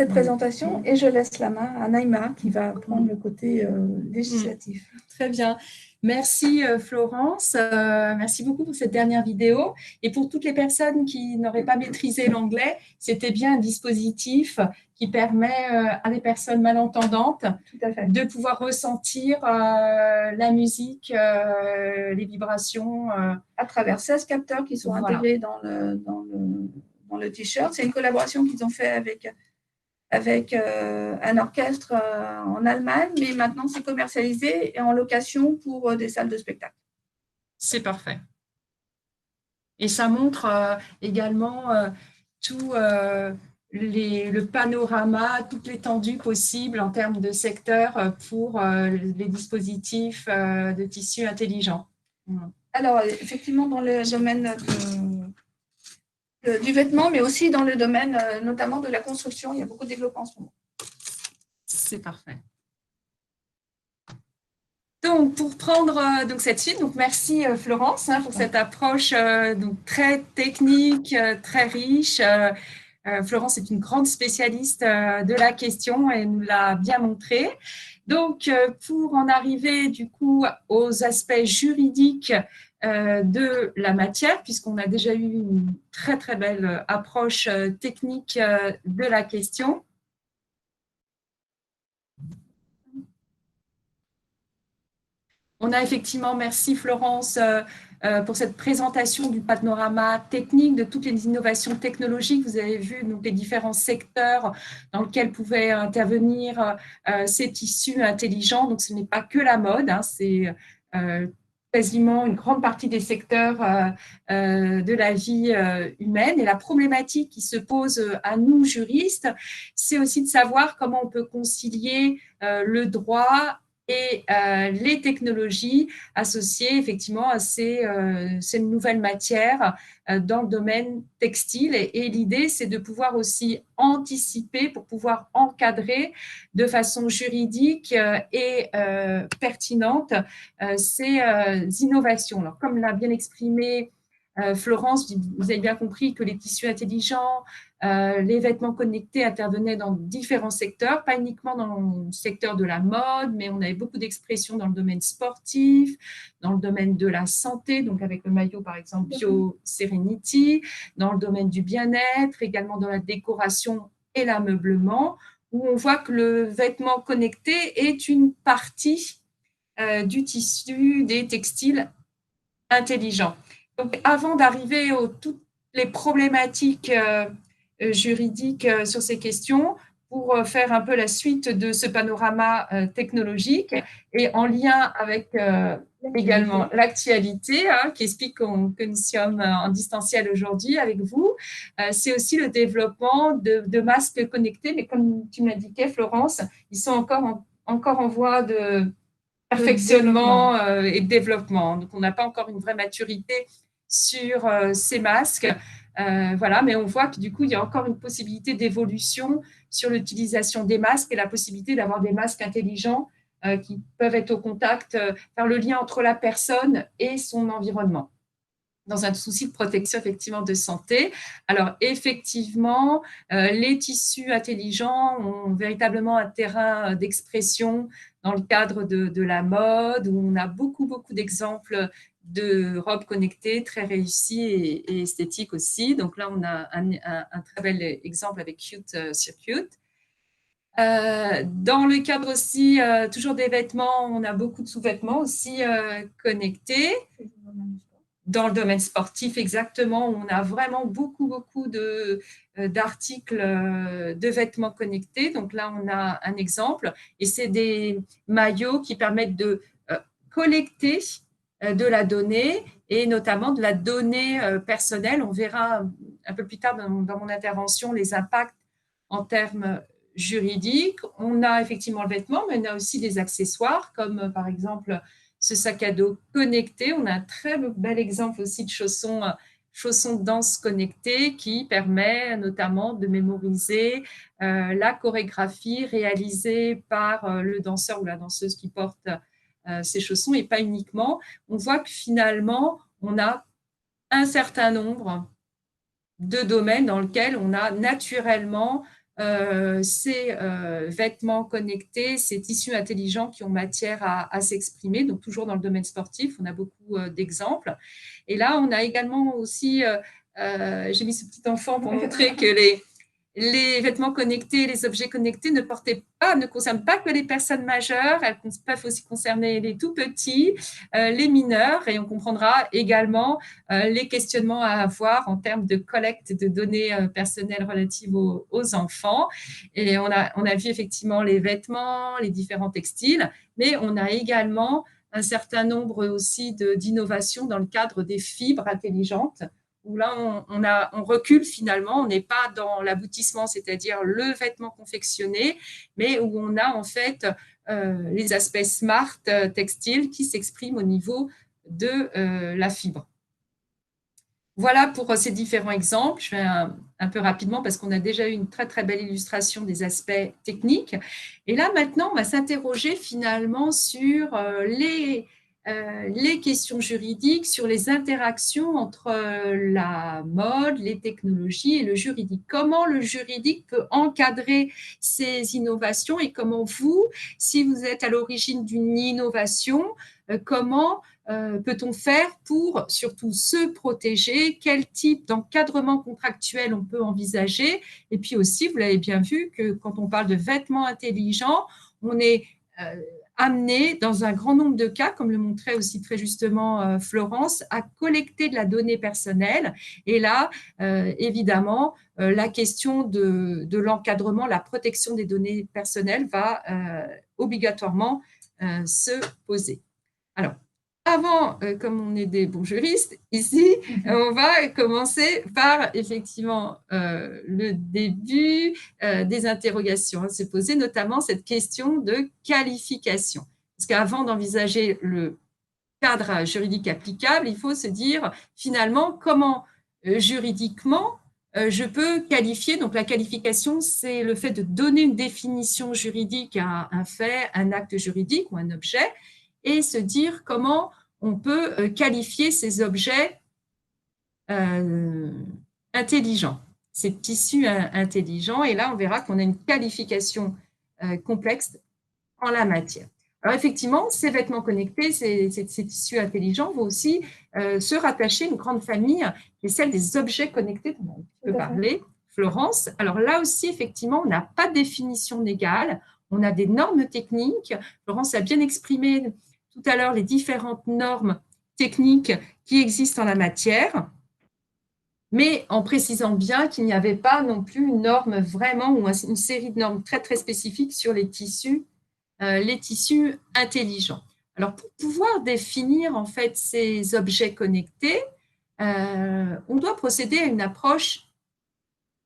présentation et je laisse la main à Naïma qui va prendre le côté législatif. Très bien. Merci Florence. Merci beaucoup pour cette dernière vidéo. Et pour toutes les personnes qui n'auraient pas maîtrisé l'anglais, c'était bien un dispositif qui permet à des personnes malentendantes de pouvoir ressentir la musique, les vibrations. À travers 16 capteurs qui sont intégrés dans le t-shirt. C'est une collaboration qu'ils ont fait avec un orchestre en Allemagne, mais maintenant c'est commercialisé et en location pour des salles de spectacle. C'est parfait. Et ça montre également tout le panorama, toute l'étendue possible en termes de secteur pour les dispositifs de tissu intelligent. Alors, effectivement, dans le domaine du vêtement, mais aussi dans le domaine notamment de la construction, il y a beaucoup de développement en ce moment. C'est parfait. Donc, pour prendre cette suite, donc merci Florence pour cette approche donc, très technique, très riche. Florence est une grande spécialiste de la question et nous l'a bien montré. Donc, pour en arriver du coup aux aspects juridiques de la matière, puisqu'on a déjà eu une très très belle approche technique de la question. On a effectivement, merci Florence, pour cette présentation du panorama technique de toutes les innovations technologiques. Vous avez vu donc, les différents secteurs dans lesquels pouvaient intervenir ces tissus intelligents. Donc, ce n'est pas que la mode, hein, c'est quasiment une grande partie des secteurs de la vie humaine. Et la problématique qui se pose à nous, juristes, c'est aussi de savoir comment on peut concilier le droit et les technologies associées effectivement à ces nouvelles matières dans le domaine textile. Et l'idée, c'est de pouvoir aussi anticiper pour pouvoir encadrer de façon juridique et pertinente ces innovations. Alors, comme l'a bien exprimé Florence, vous avez bien compris que les tissus intelligents, les vêtements connectés intervenaient dans différents secteurs, pas uniquement dans le secteur de la mode, mais on avait beaucoup d'expressions dans le domaine sportif, dans le domaine de la santé, donc avec le maillot par exemple Bio Serenity, dans le domaine du bien-être, également dans la décoration et l'ameublement, où on voit que le vêtement connecté est une partie du tissu des textiles intelligents. Donc, avant d'arriver à toutes les problématiques juridiques sur ces questions, pour faire un peu la suite de ce panorama technologique et en lien avec également l'actualité, hein, qui explique que nous sommes en distanciel aujourd'hui avec vous, c'est aussi le développement de masques connectés, mais comme tu m'indiquais, Florence, ils sont encore en voie de perfectionnement et de développement. Donc, on n'a pas encore une vraie maturité sur ces masques. Voilà, mais on voit que du coup, il y a encore une possibilité d'évolution sur l'utilisation des masques et la possibilité d'avoir des masques intelligents qui peuvent être au contact, faire le lien entre la personne et son environnement, dans un souci de protection effectivement de santé. Alors effectivement, les tissus intelligents ont véritablement un terrain d'expression dans le cadre de la mode, où on a beaucoup d'exemples de robes connectées très réussies et esthétiques aussi. Donc là, on a un très bel exemple avec Cute sur Cute. Dans le cadre aussi, toujours des vêtements, on a beaucoup de sous-vêtements aussi connectés. Dans le domaine sportif, exactement, on a vraiment beaucoup d'articles de vêtements connectés. Donc là, on a un exemple, et c'est des maillots qui permettent de collecter de la donnée, et notamment de la donnée personnelle. On verra un peu plus tard dans mon intervention les impacts en termes juridiques. On a effectivement le vêtement, mais on a aussi des accessoires, comme par exemple ce sac à dos connecté. On a un très bel exemple aussi de chaussons de danse connectés qui permet notamment de mémoriser la chorégraphie réalisée par le danseur ou la danseuse qui porte ces chaussons, et pas uniquement. On voit que finalement, on a un certain nombre de domaines dans lesquels on a naturellement ces vêtements connectés, ces tissus intelligents qui ont matière à s'exprimer. Donc, toujours dans le domaine sportif, on a beaucoup d'exemples. Et là, on a également aussi, j'ai mis ce petit enfant pour montrer que les vêtements connectés, les objets connectés ne concernent pas que les personnes majeures, elles peuvent aussi concerner les tout petits, les mineurs, et on comprendra également les questionnements à avoir en termes de collecte de données personnelles relatives aux enfants. Et on a vu effectivement les vêtements, les différents textiles, mais on a également un certain nombre aussi d'innovations dans le cadre des fibres intelligentes, où là, on recule finalement, on n'est pas dans l'aboutissement, c'est-à-dire le vêtement confectionné, mais où on a en fait les aspects smart textiles qui s'expriment au niveau de la fibre. Voilà pour ces différents exemples. Je fais un peu rapidement parce qu'on a déjà eu une très belle illustration des aspects techniques. Et là, maintenant, on va s'interroger finalement sur les questions juridiques, sur les interactions entre la mode, les technologies et le juridique. Comment le juridique peut encadrer ces innovations, et comment vous, si vous êtes à l'origine d'une innovation, comment peut-on faire pour surtout se protéger? Quel type d'encadrement contractuel on peut envisager? Et puis aussi, vous l'avez bien vu, que quand on parle de vêtements intelligents, on est amené, dans un grand nombre de cas, comme le montrait aussi très justement Florence, à collecter de la donnée personnelle. Et là, évidemment, la question de l'encadrement, la protection des données personnelles va obligatoirement se poser. Alors, avant, comme on est des bons juristes, ici, on va commencer par effectivement le début des interrogations à se poser, notamment cette question de qualification. Parce qu'avant d'envisager le cadre juridique applicable, il faut se dire finalement comment juridiquement je peux qualifier. Donc la qualification, c'est le fait de donner une définition juridique à un fait, un acte juridique ou un objet, et se dire comment on peut qualifier ces objets intelligents, ces tissus intelligents. Et là, on verra qu'on a une qualification complexe en la matière. Alors effectivement, ces vêtements connectés, ces tissus intelligents vont aussi se rattacher à une grande famille qui est celle des objets connectés dont on peut parler, Florence. Alors là aussi, effectivement, on n'a pas de définition légale, on a des normes techniques. Florence a bien exprimé tout à l'heure les différentes normes techniques qui existent en la matière, mais en précisant bien qu'il n'y avait pas non plus une norme vraiment ou une série de normes très spécifiques sur les tissus intelligents. Alors, pour pouvoir définir en fait ces objets connectés, on doit procéder à une approche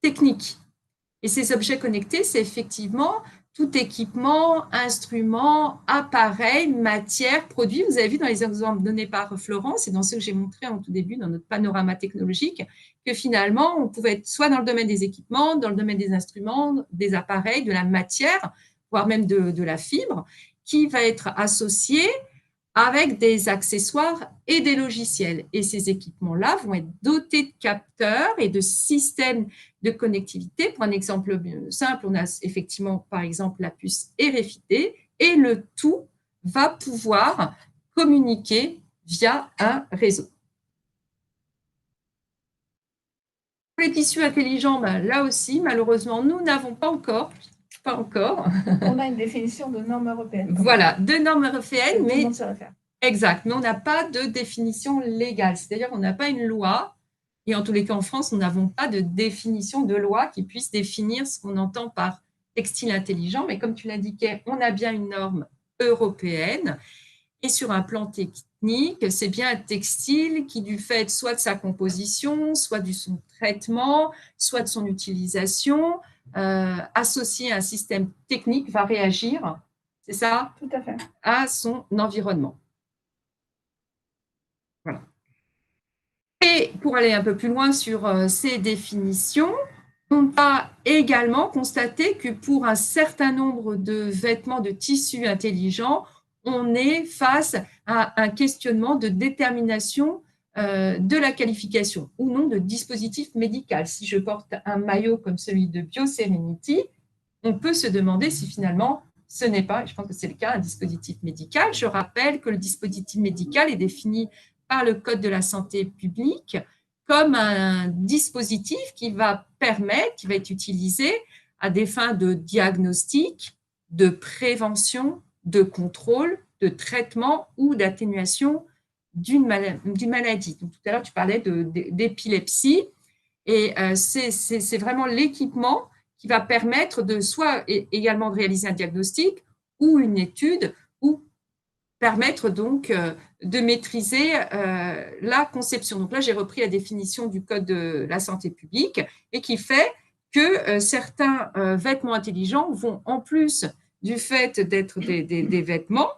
technique. Et ces objets connectés, c'est effectivement tout équipement, instrument, appareil, matière, produit. Vous avez vu dans les exemples donnés par Florence et dans ceux que j'ai montrés en tout début dans notre panorama technologique, que finalement, on pouvait être soit dans le domaine des équipements, dans le domaine des instruments, des appareils, de la matière, voire même de la fibre, qui va être associée avec des accessoires et des logiciels. Et ces équipements-là vont être dotés de capteurs et de systèmes de connectivité. Pour un exemple simple, on a effectivement, par exemple, la puce RFID et le tout va pouvoir communiquer via un réseau. Pour les tissus intelligents, là aussi, malheureusement, nous n'avons pas encore. On a une définition de normes européennes. Voilà, de normes européennes, mais tout le monde exact, mais on n'a pas de définition légale, c'est-à-dire qu'on n'a pas une loi, et en tous les cas en France, nous n'avons pas de définition de loi qui puisse définir ce qu'on entend par textile intelligent, mais comme tu l'indiquais, on a bien une norme européenne, et sur un plan technique, c'est bien un textile qui, du fait soit de sa composition, soit de son traitement, soit de son utilisation, associé à un système technique, va réagir, c'est ça? Tout à fait. À son environnement. Voilà. Et pour aller un peu plus loin sur ces définitions, on va également constater que pour un certain nombre de vêtements de tissus intelligents, on est face à un questionnement de détermination de la qualification ou non de dispositif médical. Si je porte un maillot comme celui de BioSerenity, on peut se demander si finalement ce n'est pas, je pense que c'est le cas, un dispositif médical. Je rappelle que le dispositif médical est défini par le Code de la santé publique comme un dispositif qui va permettre, qui va être utilisé à des fins de diagnostic, de prévention, de contrôle, de traitement ou d'atténuation d'une maladie. Donc, tout à l'heure, tu parlais d'épilepsie et c'est vraiment l'équipement qui va permettre de soit également de réaliser un diagnostic ou une étude ou permettre donc de maîtriser la conception. Donc là, j'ai repris la définition du Code de la santé publique et qui fait que certains vêtements intelligents vont, en plus du fait d'être des vêtements,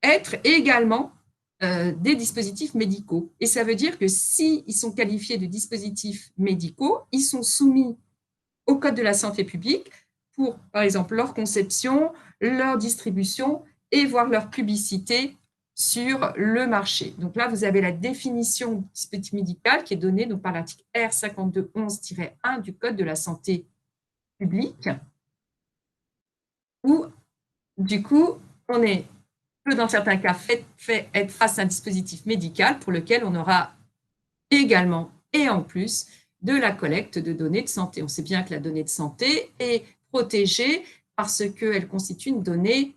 être également des dispositifs médicaux. Et ça veut dire que s'ils sont qualifiés de dispositifs médicaux, ils sont soumis au Code de la santé publique pour, par exemple, leur conception, leur distribution et voire leur publicité sur le marché. Donc là, vous avez la définition du dispositif médical qui est donnée donc, par l'article R5211-1 du Code de la santé publique, où, du coup, on peut, dans certains cas, fait être face à un dispositif médical pour lequel on aura également et en plus de la collecte de données de santé. On sait bien que la donnée de santé est protégée parce qu'elle constitue une donnée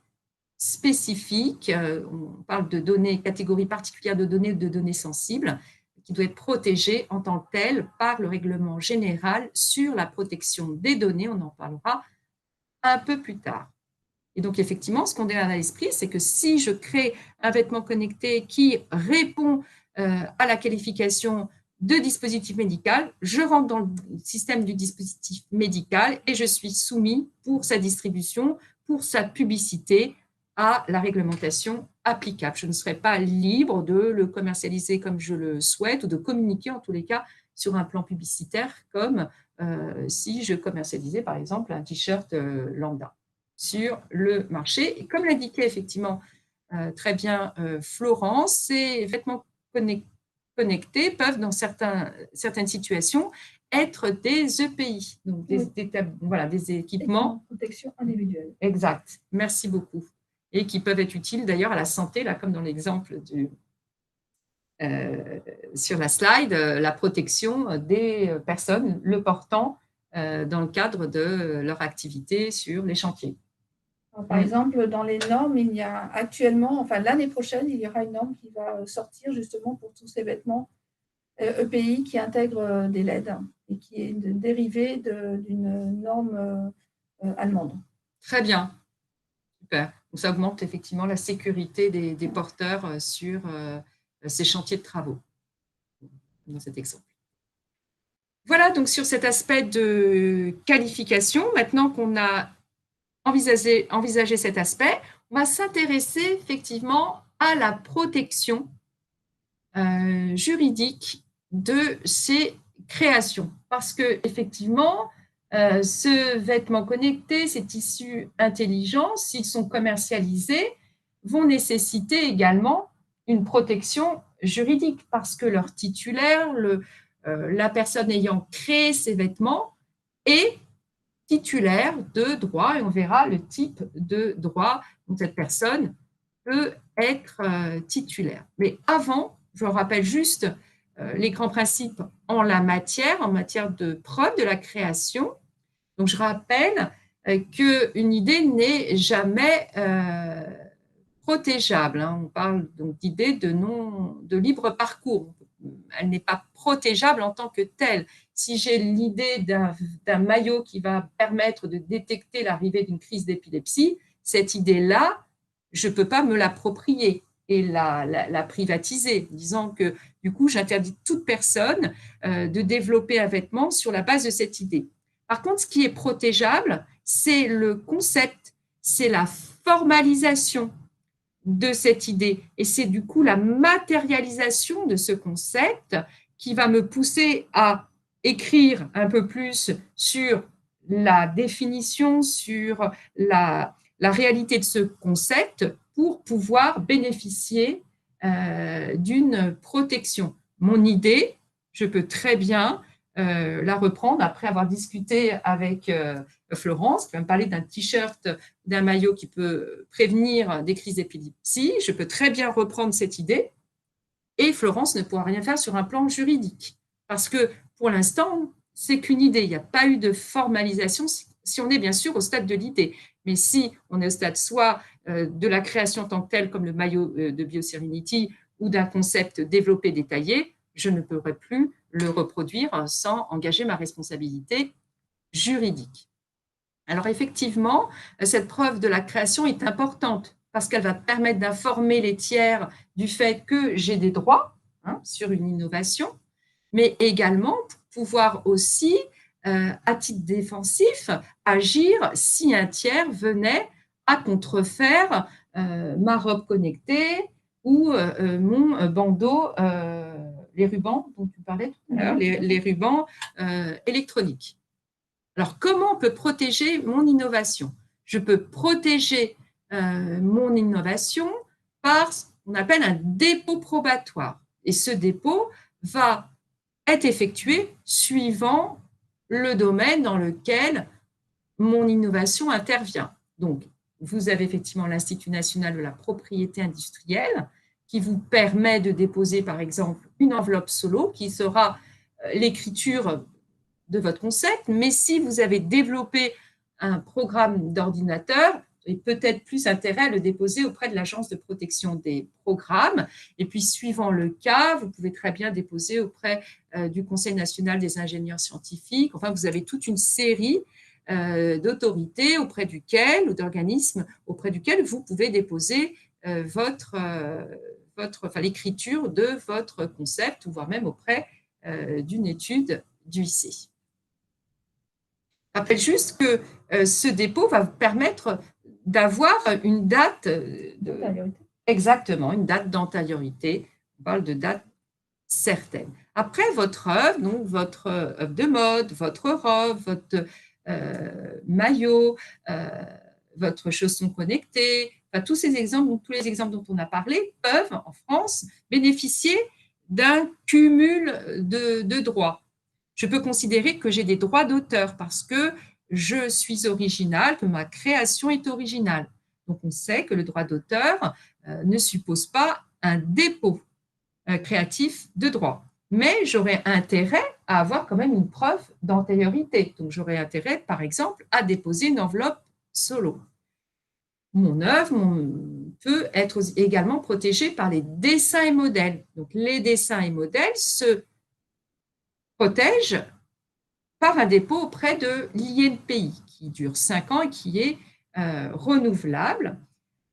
spécifique. On parle de données, catégorie particulière de données ou de données sensibles, qui doit être protégée en tant que telle par le règlement général sur la protection des données. On en parlera un peu plus tard. Et donc, effectivement, ce qu'on a à l'esprit, c'est que si je crée un vêtement connecté qui répond à la qualification de dispositif médical, je rentre dans le système du dispositif médical et je suis soumis pour sa distribution, pour sa publicité à la réglementation applicable. Je ne serai pas libre de le commercialiser comme je le souhaite ou de communiquer en tous les cas sur un plan publicitaire comme si je commercialisais par exemple un t-shirt lambda sur le marché. Et comme l'indiquait effectivement très bien Florence, ces vêtements connectés peuvent, dans certaines situations, être des EPI, donc des équipements de protection individuelle. Exact, merci beaucoup. Et qui peuvent être utiles d'ailleurs à la santé, là, comme dans l'exemple sur la slide, la protection des personnes le portant dans le cadre de leur activité sur les chantiers. Alors, par exemple, dans les normes, il y a actuellement, enfin l'année prochaine, il y aura une norme qui va sortir justement pour tous ces vêtements EPI qui intègrent des LED et qui est dérivée d'une norme allemande. Très bien, super. Donc, ça augmente effectivement la sécurité des porteurs sur ces chantiers de travaux, dans cet exemple. Voilà donc sur cet aspect de qualification. Maintenant qu'on a envisagé cet aspect, on va s'intéresser effectivement à la protection juridique de ces créations. Parce que effectivement, ce vêtement connecté, ces tissus intelligents, s'ils sont commercialisés, vont nécessiter également une protection juridique parce que leur titulaire, la personne ayant créé ces vêtements, est titulaire de droit et on verra le type de droit dont cette personne peut être titulaire. Mais avant, je rappelle juste les grands principes en matière de preuve de la création. Donc, je rappelle qu'une idée n'est jamais protégeable. On parle donc d'idée de libre parcours. Elle n'est pas protégeable en tant que telle. Si j'ai l'idée d'un maillot qui va permettre de détecter l'arrivée d'une crise d'épilepsie, cette idée-là, je ne peux pas me l'approprier et la privatiser, disant que du coup, j'interdis toute personne de développer un vêtement sur la base de cette idée. Par contre, ce qui est protégeable, c'est le concept, c'est la formalisation de cette idée. Et c'est du coup la matérialisation de ce concept qui va me pousser à écrire un peu plus sur la définition, sur la réalité de ce concept pour pouvoir bénéficier d'une protection. Mon idée, je peux très bien la reprendre après avoir discuté avec Florence, qui va me parler d'un t-shirt, d'un maillot qui peut prévenir des crises d'épilepsie. Je peux très bien reprendre cette idée et Florence ne pourra rien faire sur un plan juridique parce que pour l'instant, c'est qu'une idée. Il n'y a pas eu de formalisation si on est bien sûr au stade de l'idée. Mais si on est au stade soit de la création en tant que telle, comme le maillot de BioSerenity, ou d'un concept développé, détaillé, je ne pourrai plus le reproduire sans engager ma responsabilité juridique. Alors effectivement, cette preuve de la création est importante parce qu'elle va permettre d'informer les tiers du fait que j'ai des droits sur une innovation, mais également pour pouvoir aussi, à titre défensif, agir si un tiers venait à contrefaire ma robe connectée ou mon bandeau, les rubans dont tu parlais tout à l'heure, les rubans électroniques. Alors, comment on peut protéger mon innovation? Je peux protéger mon innovation par ce qu'on appelle un dépôt probatoire. Et ce dépôt va être effectué suivant le domaine dans lequel mon innovation intervient. Donc, vous avez effectivement l'Institut national de la propriété industrielle qui vous permet de déposer, par exemple, une enveloppe solo qui sera l'écriture de votre concept, mais si vous avez développé un programme d'ordinateur, il y a peut-être plus intérêt à le déposer auprès de l'Agence de protection des programmes. Et puis, suivant le cas, vous pouvez très bien déposer auprès du Conseil national des ingénieurs scientifiques. Enfin, vous avez toute une série d'autorités auprès duquel ou d'organismes auprès duquel vous pouvez déposer l'écriture de votre concept, ou voire même auprès d'une étude d'UIC. Je rappelle juste que ce dépôt va vous permettre d'avoir une date exactement, une date d'antériorité. On parle de date certaine. Après, votre œuvre, donc votre œuvre de mode, votre robe, votre maillot, votre chausson connecté, enfin, tous les exemples dont on a parlé peuvent, en France, bénéficier d'un cumul de droits. Je peux considérer que j'ai des droits d'auteur parce que je suis originale, que ma création est originale. Donc, on sait que le droit d'auteur ne suppose pas un dépôt créatif de droit. Mais j'aurais intérêt à avoir quand même une preuve d'antériorité. Donc, j'aurais intérêt, par exemple, à déposer une enveloppe solo. Mon œuvre peut être également protégée par les dessins et modèles. Donc, les dessins et modèles se protège par un dépôt auprès de l'INPI qui dure 5 ans et qui est renouvelable.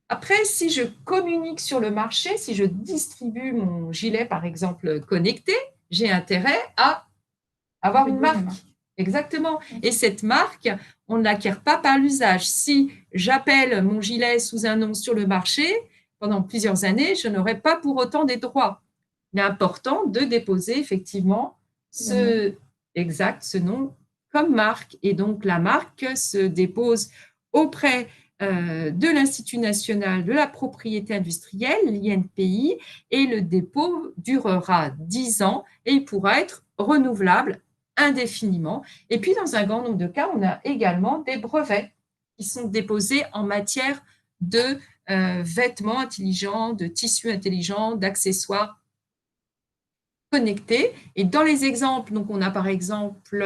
Après, si je communique sur le marché, si je distribue mon gilet, par exemple, connecté, j'ai intérêt à avoir une marque. Exactement. Et cette marque, on ne l'acquiert pas par l'usage. Si j'appelle mon gilet sous un nom sur le marché, pendant plusieurs années, je n'aurai pas pour autant des droits. Il est important de déposer effectivement ce nom comme marque. Et donc, la marque se dépose auprès de l'Institut national de la propriété industrielle, l'INPI, et le dépôt durera 10 ans et il pourra être renouvelable indéfiniment. Et puis, dans un grand nombre de cas, on a également des brevets qui sont déposés en matière de vêtements intelligents, de tissus intelligents, d'accessoires connectés. Et dans les exemples, donc on a par exemple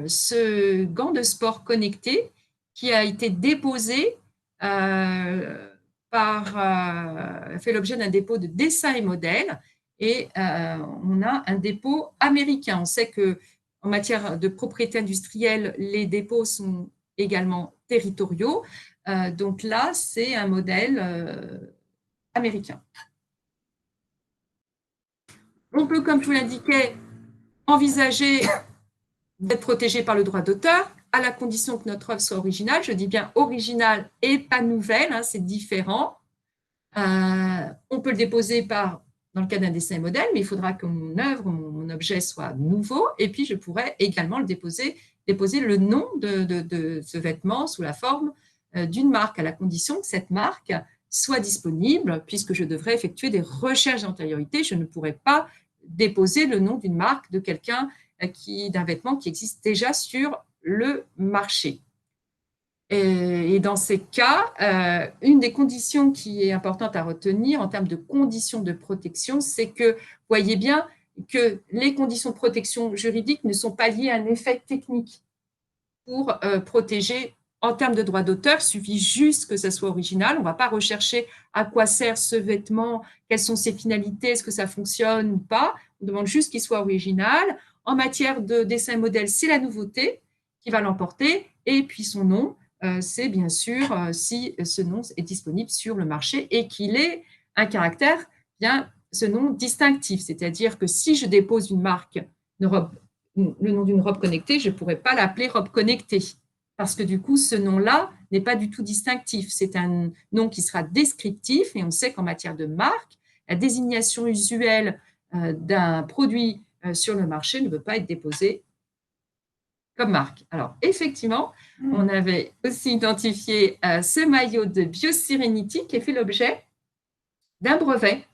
ce gant de sport connecté qui a été déposé fait l'objet d'un dépôt de dessin et modèle. Et on a un dépôt américain. On sait que en matière de propriété industrielle, les dépôts sont également territoriaux. Donc là, c'est un modèle américain. On peut, comme je vous l'indiquais, envisager d'être protégé par le droit d'auteur, à la condition que notre œuvre soit originale. Je dis bien originale et pas nouvelle, hein, c'est différent. On peut le déposer dans le cas d'un dessin et modèle, mais il faudra que mon œuvre, mon objet soit nouveau. Et puis, je pourrais également le déposer le nom de ce vêtement sous la forme d'une marque, à la condition que cette marque soit disponible, puisque je devrais effectuer des recherches d'antériorité. Je ne pourrais pas déposer le nom d'une marque de quelqu'un d'un vêtement qui existe déjà sur le marché. Et dans ces cas, une des conditions qui est importante à retenir en termes de conditions de protection, c'est que, vous voyez bien que les conditions de protection juridique ne sont pas liées à un effet technique pour protéger. En termes de droit d'auteur, il suffit juste que ça soit original. On ne va pas rechercher à quoi sert ce vêtement, quelles sont ses finalités, est-ce que ça fonctionne ou pas. On demande juste qu'il soit original. En matière de dessin et modèle, c'est la nouveauté qui va l'emporter. Et puis son nom, c'est bien sûr si ce nom est disponible sur le marché et qu'il ait un caractère, bien ce nom distinctif. C'est-à-dire que si je dépose une marque, le nom d'une robe connectée, je ne pourrais pas l'appeler robe connectée. Parce que du coup, ce nom-là n'est pas du tout distinctif. C'est un nom qui sera descriptif et on sait qu'en matière de marque, la désignation usuelle d'un produit sur le marché ne peut pas être déposée comme marque. Alors, effectivement, on avait aussi identifié ce maillot de BioSerenity qui a fait l'objet d'un brevet.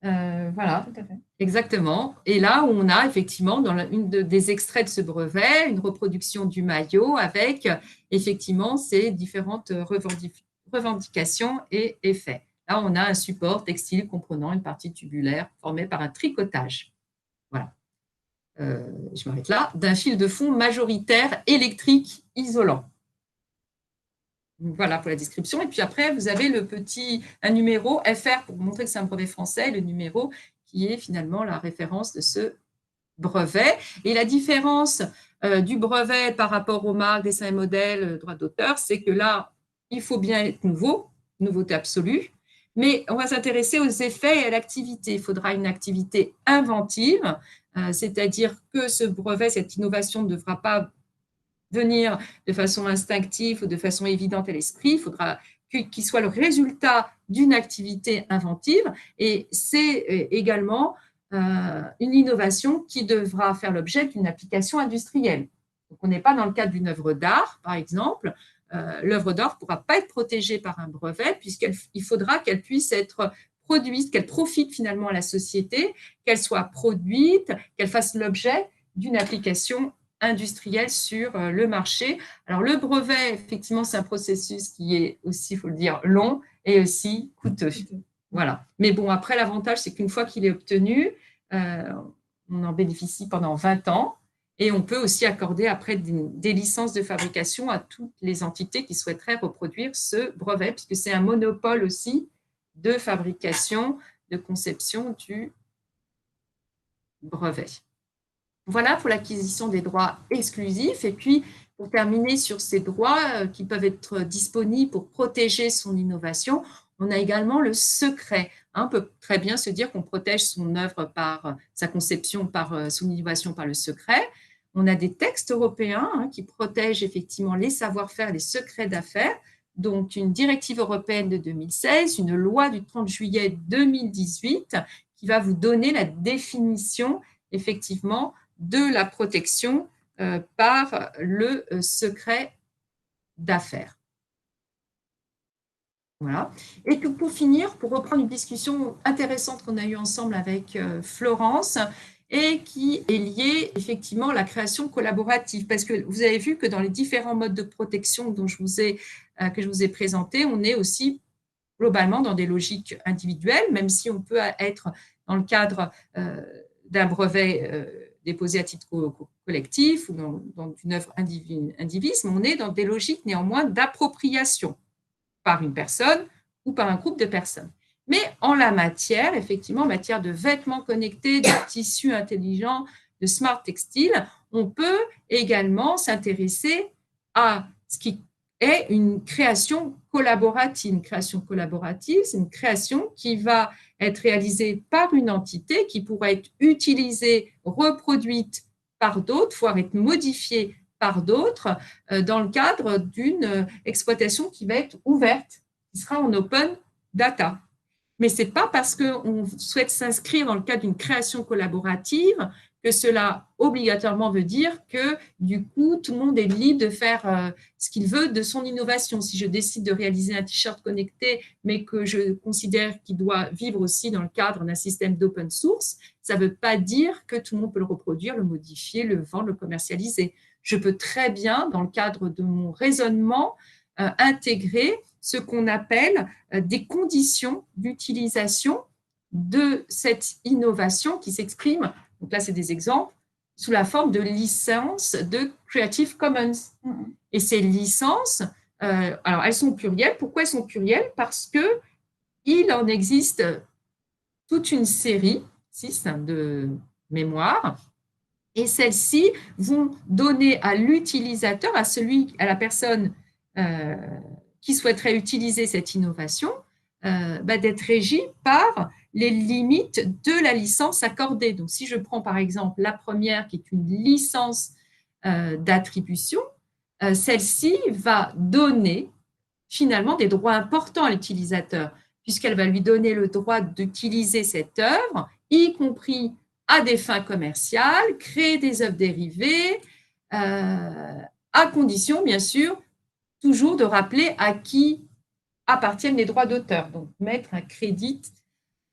Voilà, tout à fait. Exactement. Et là, on a effectivement dans des extraits de ce brevet, une reproduction du maillot avec effectivement ces différentes revendications et effets. Là, on a un support textile comprenant une partie tubulaire formée par un tricotage. Voilà. Je m'arrête là. D'un fil de fond majoritaire électrique isolant. Voilà pour la description. Et puis après, vous avez un numéro FR pour montrer que c'est un brevet français, le numéro qui est finalement la référence de ce brevet. Et la différence du brevet par rapport aux marques, dessins et modèles, droit d'auteur, c'est que là, il faut bien être nouveauté absolue, mais on va s'intéresser aux effets et à l'activité. Il faudra une activité inventive, c'est-à-dire que ce brevet, cette innovation ne devra pas venir de façon instinctive ou de façon évidente à l'esprit. Il faudra qu'il soit le résultat d'une activité inventive et c'est également une innovation qui devra faire l'objet d'une application industrielle. Donc, on n'est pas dans le cadre d'une œuvre d'art, par exemple. L'œuvre d'art ne pourra pas être protégée par un brevet puisqu'il faudra qu'elle puisse être produite, qu'elle profite finalement à la société, qu'elle soit produite, qu'elle fasse l'objet d'une application industrielle sur le marché. Alors, le brevet, effectivement, c'est un processus qui est aussi, il faut le dire, long et aussi coûteux. Voilà. Mais bon, après, l'avantage, c'est qu'une fois qu'il est obtenu, on en bénéficie pendant 20 ans et on peut aussi accorder après des licences de fabrication à toutes les entités qui souhaiteraient reproduire ce brevet, puisque c'est un monopole aussi de fabrication, de conception du brevet. Voilà pour l'acquisition des droits exclusifs. Et puis, pour terminer sur ces droits qui peuvent être disponibles pour protéger son innovation, on a également le secret. On peut très bien se dire qu'on protège son œuvre par sa conception, par son innovation par le secret. On a des textes européens qui protègent effectivement les savoir-faire, les secrets d'affaires, donc une directive européenne de 2016, une loi du 30 juillet 2018 qui va vous donner la définition effectivement de la protection par le secret d'affaires. Voilà. Et que pour finir, pour reprendre une discussion intéressante qu'on a eue ensemble avec Florence, et qui est liée effectivement à la création collaborative. Parce que vous avez vu que dans les différents modes de protection que je vous ai présentés, on est aussi globalement dans des logiques individuelles, même si on peut être dans le cadre d'un brevet déposé à titre collectif ou dans une œuvre indivise, mais on est dans des logiques néanmoins d'appropriation par une personne ou par un groupe de personnes. Mais en la matière, effectivement, en matière de vêtements connectés, de tissus intelligents, de smart textiles, on peut également s'intéresser à ce qui est une création collaborative. Une création collaborative, c'est une création qui va être réalisée par une entité qui pourrait être utilisée, reproduite par d'autres, voire être modifiée par d'autres dans le cadre d'une exploitation qui va être ouverte, qui sera en open data. Mais ce n'est pas parce qu'on souhaite s'inscrire dans le cadre d'une création collaborative que cela obligatoirement veut dire que du coup, tout le monde est libre de faire ce qu'il veut de son innovation. Si je décide de réaliser un t-shirt connecté, mais que je considère qu'il doit vivre aussi dans le cadre d'un système d'open source, ça ne veut pas dire que tout le monde peut le reproduire, le modifier, le vendre, le commercialiser. Je peux très bien, dans le cadre de mon raisonnement, intégrer ce qu'on appelle des conditions d'utilisation de cette innovation qui s'exprime, donc là c'est des exemples, sous la forme de licences de Creative Commons. Et ces licences, alors elles sont plurielles. Pourquoi elles sont plurielles? Parce qu'il en existe toute une série, 6 de mémoire, et celles-ci vont donner à l'utilisateur, à la personne qui souhaiterait utiliser cette innovation, d'être régie par les limites de la licence accordée. Donc, si je prends par exemple la première, qui est une licence d'attribution, celle-ci va donner finalement des droits importants à l'utilisateur, puisqu'elle va lui donner le droit d'utiliser cette œuvre, y compris à des fins commerciales, créer des œuvres dérivées, à condition, bien sûr, toujours de rappeler à qui appartiennent les droits d'auteur, donc mettre un crédit,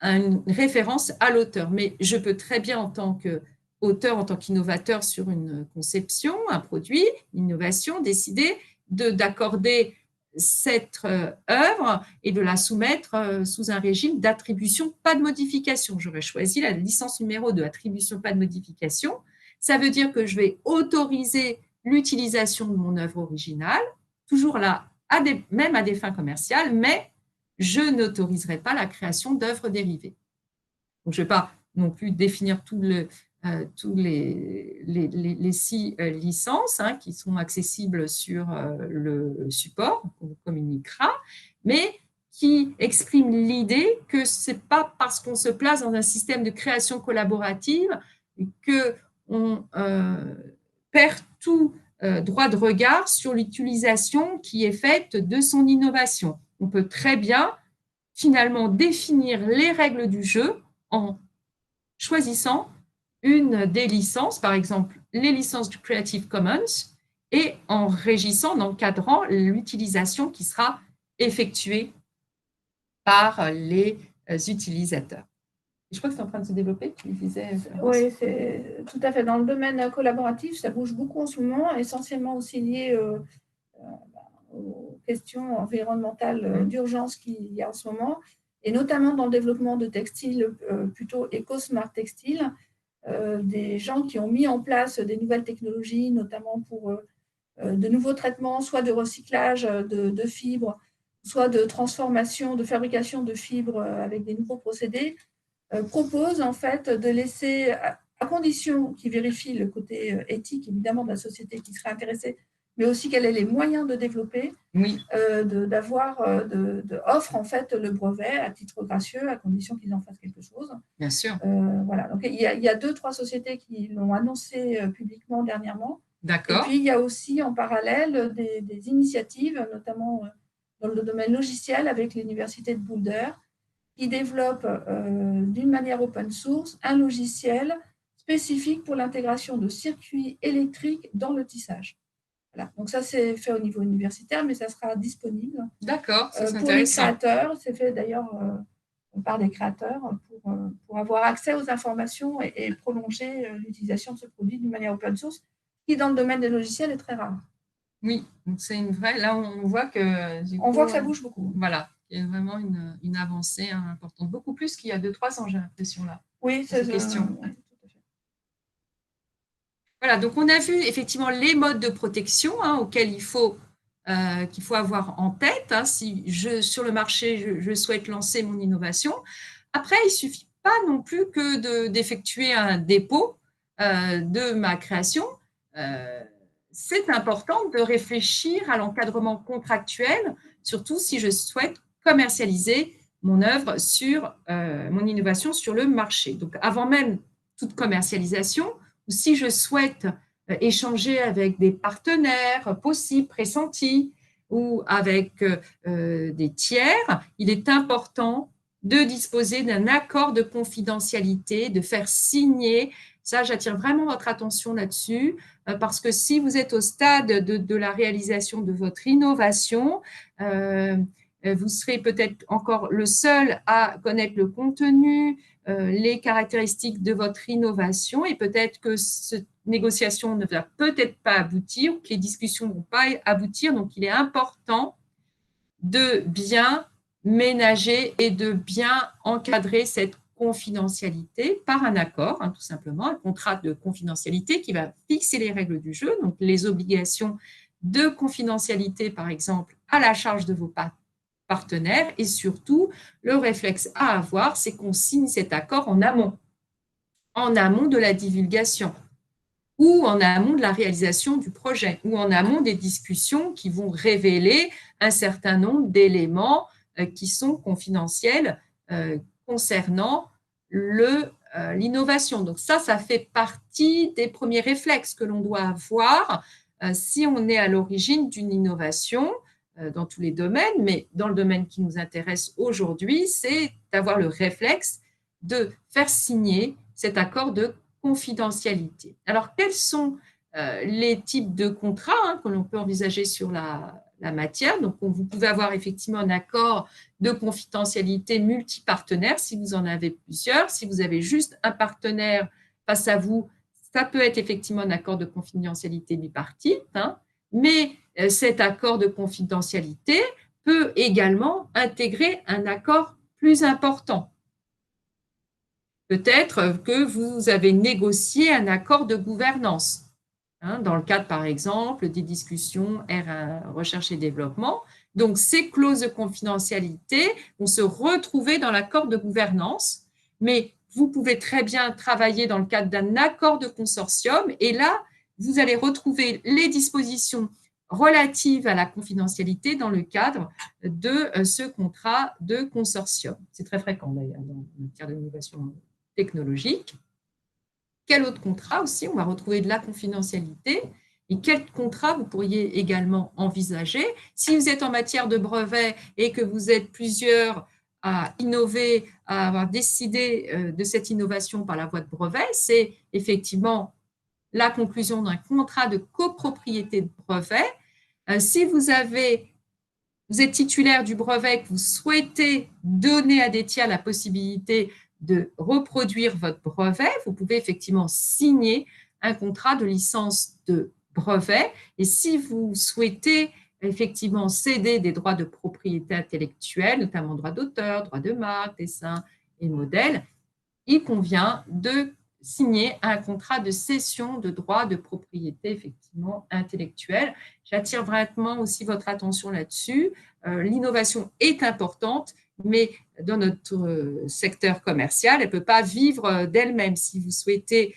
une référence à l'auteur. Mais je peux très bien, en tant qu'auteur, en tant qu'innovateur sur une conception, un produit, une innovation, décider d'accorder cette œuvre et de la soumettre sous un régime d'attribution, pas de modification. J'aurais choisi la licence numéro 2, attribution, pas de modification. Ça veut dire que je vais autoriser l'utilisation de mon œuvre originale, toujours là, même à des fins commerciales, mais je n'autoriserai pas la création d'œuvres dérivées. Donc, je ne vais pas non plus définir tous les 6 licences qui sont accessibles sur le support qu'on communiquera, mais qui expriment l'idée que ce n'est pas parce qu'on se place dans un système de création collaborative qu'on perd tout droit de regard sur l'utilisation qui est faite de son innovation. On peut très bien finalement définir les règles du jeu en choisissant une des licences, par exemple les licences du Creative Commons, et en régissant, en encadrant l'utilisation qui sera effectuée par les utilisateurs. Je crois que c'est en train de se développer, tu disais. Oui, c'est tout à fait. Dans le domaine collaboratif, ça bouge beaucoup en ce moment, essentiellement aussi lié aux questions environnementales d'urgence qu'il y a en ce moment, et notamment dans le développement de textiles plutôt éco-smart textiles, des gens qui ont mis en place des nouvelles technologies, notamment pour de nouveaux traitements, soit de recyclage de fibres, soit de transformation, de fabrication de fibres avec des nouveaux procédés, propose en fait de laisser, à condition qu'ils vérifient le côté éthique évidemment de la société qui serait intéressée mais aussi quels sont les moyens de développer, Oui, offrent en fait le brevet à titre gracieux, à condition qu'ils en fassent quelque chose. bien sûr. Voilà. Donc, il y a 2-3 sociétés qui l'ont annoncé publiquement dernièrement. Et D'accord. puis, il y a aussi en parallèle des initiatives, notamment dans le domaine logiciel avec l'Université de Boulder, qui développe d'une manière open source un logiciel spécifique pour l'intégration de circuits électriques dans le tissage. Voilà. Donc ça, c'est fait au niveau universitaire, mais ça sera disponible D'accord, ça c'est pour les intéressant. créateurs. C'est fait d'ailleurs par des créateurs pour avoir accès aux informations et prolonger l'utilisation de ce produit d'une manière open source, qui dans le domaine des logiciels est très rare. Oui, donc c'est une vraie… Là, on voit que… On voit que ça bouge beaucoup. Voilà, il y a vraiment une avancée importante. Beaucoup plus qu'il y a 2-3 ans, j'ai l'impression, là. Oui, c'est question. Oui, tout à fait. Voilà, donc on a vu effectivement les modes de protection auxquels qu'il faut avoir en tête si sur le marché, je souhaite lancer mon innovation. Après, il ne suffit pas non plus que d'effectuer un dépôt de ma création. C'est important de réfléchir à l'encadrement contractuel, surtout si je souhaite commercialiser mon œuvre mon innovation sur le marché. Donc, avant même toute commercialisation, ou si je souhaite échanger avec des partenaires possibles, pressentis, ou avec des tiers, il est important de disposer d'un accord de confidentialité, de faire signer. Ça, j'attire vraiment votre attention là-dessus, parce que si vous êtes au stade de la réalisation de votre innovation, vous serez peut-être encore le seul à connaître le contenu, les caractéristiques de votre innovation, et peut-être que cette négociation ne va peut-être pas aboutir, que les discussions ne vont pas aboutir. Donc, il est important de bien ménager et de bien encadrer cette confidentialité par un accord, tout simplement, un contrat de confidentialité qui va fixer les règles du jeu, donc les obligations de confidentialité, par exemple, à la charge de vos partenaires, et surtout, le réflexe à avoir, c'est qu'on signe cet accord en amont de la divulgation, ou en amont de la réalisation du projet, ou en amont des discussions qui vont révéler un certain nombre d'éléments qui sont confidentiels concernant l'innovation. Donc ça fait partie des premiers réflexes que l'on doit avoir si on est à l'origine d'une innovation dans tous les domaines, mais dans le domaine qui nous intéresse aujourd'hui, c'est d'avoir le réflexe de faire signer cet accord de confidentialité. Alors, quels sont les types de contrats que l'on peut envisager sur la matière? Donc, vous pouvez avoir effectivement un accord de confidentialité multipartenaire si vous en avez plusieurs. Si vous avez juste un partenaire face à vous, ça peut être effectivement un accord de confidentialité bipartite, mais cet accord de confidentialité peut également intégrer un accord plus important. Peut-être que vous avez négocié un accord de gouvernance, dans le cadre, par exemple, des discussions recherche et développement. Donc, ces clauses de confidentialité vont se retrouver dans l'accord de gouvernance, mais vous pouvez très bien travailler dans le cadre d'un accord de consortium, et là, vous allez retrouver les dispositions relatives à la confidentialité dans le cadre de ce contrat de consortium. C'est très fréquent, d'ailleurs, dans le cadre de l'innovation technologique. Quel autre contrat aussi? On va retrouver de la confidentialité. Et quel contrat vous pourriez également envisager? Si vous êtes en matière de brevet et que vous êtes plusieurs à innover, à avoir décidé de cette innovation par la voie de brevet, c'est effectivement la conclusion d'un contrat de copropriété de brevet. Si vous êtes titulaire du brevet, que vous souhaitez donner à des tiers la possibilité de reproduire votre brevet, vous pouvez effectivement signer un contrat de licence de brevet. Et si vous souhaitez effectivement céder des droits de propriété intellectuelle, notamment droits d'auteur, droits de marque, dessin et modèle, il convient de signer un contrat de cession de droits de propriété effectivement intellectuelle. J'attire vraiment aussi votre attention là-dessus. L'innovation est importante, mais dans notre secteur commercial, elle ne peut pas vivre d'elle-même. Si vous souhaitez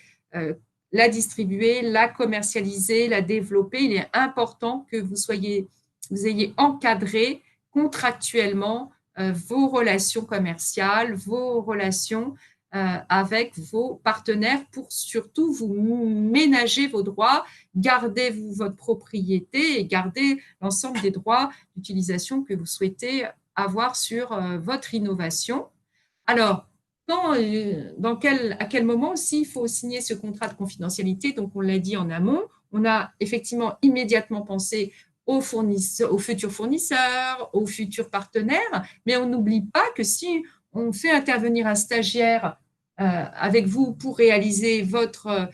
la distribuer, la commercialiser, la développer. Il est important que vous ayez encadré contractuellement vos relations commerciales, vos relations avec vos partenaires pour surtout vous ménager vos droits, gardez votre propriété et gardez l'ensemble des droits d'utilisation que vous souhaitez avoir sur votre innovation. Alors, à quel moment aussi il faut signer ce contrat de confidentialité? Donc, on l'a dit en amont, on a effectivement immédiatement pensé aux futurs fournisseurs, aux futurs partenaires, mais on n'oublie pas que si on fait intervenir un stagiaire avec vous pour réaliser votre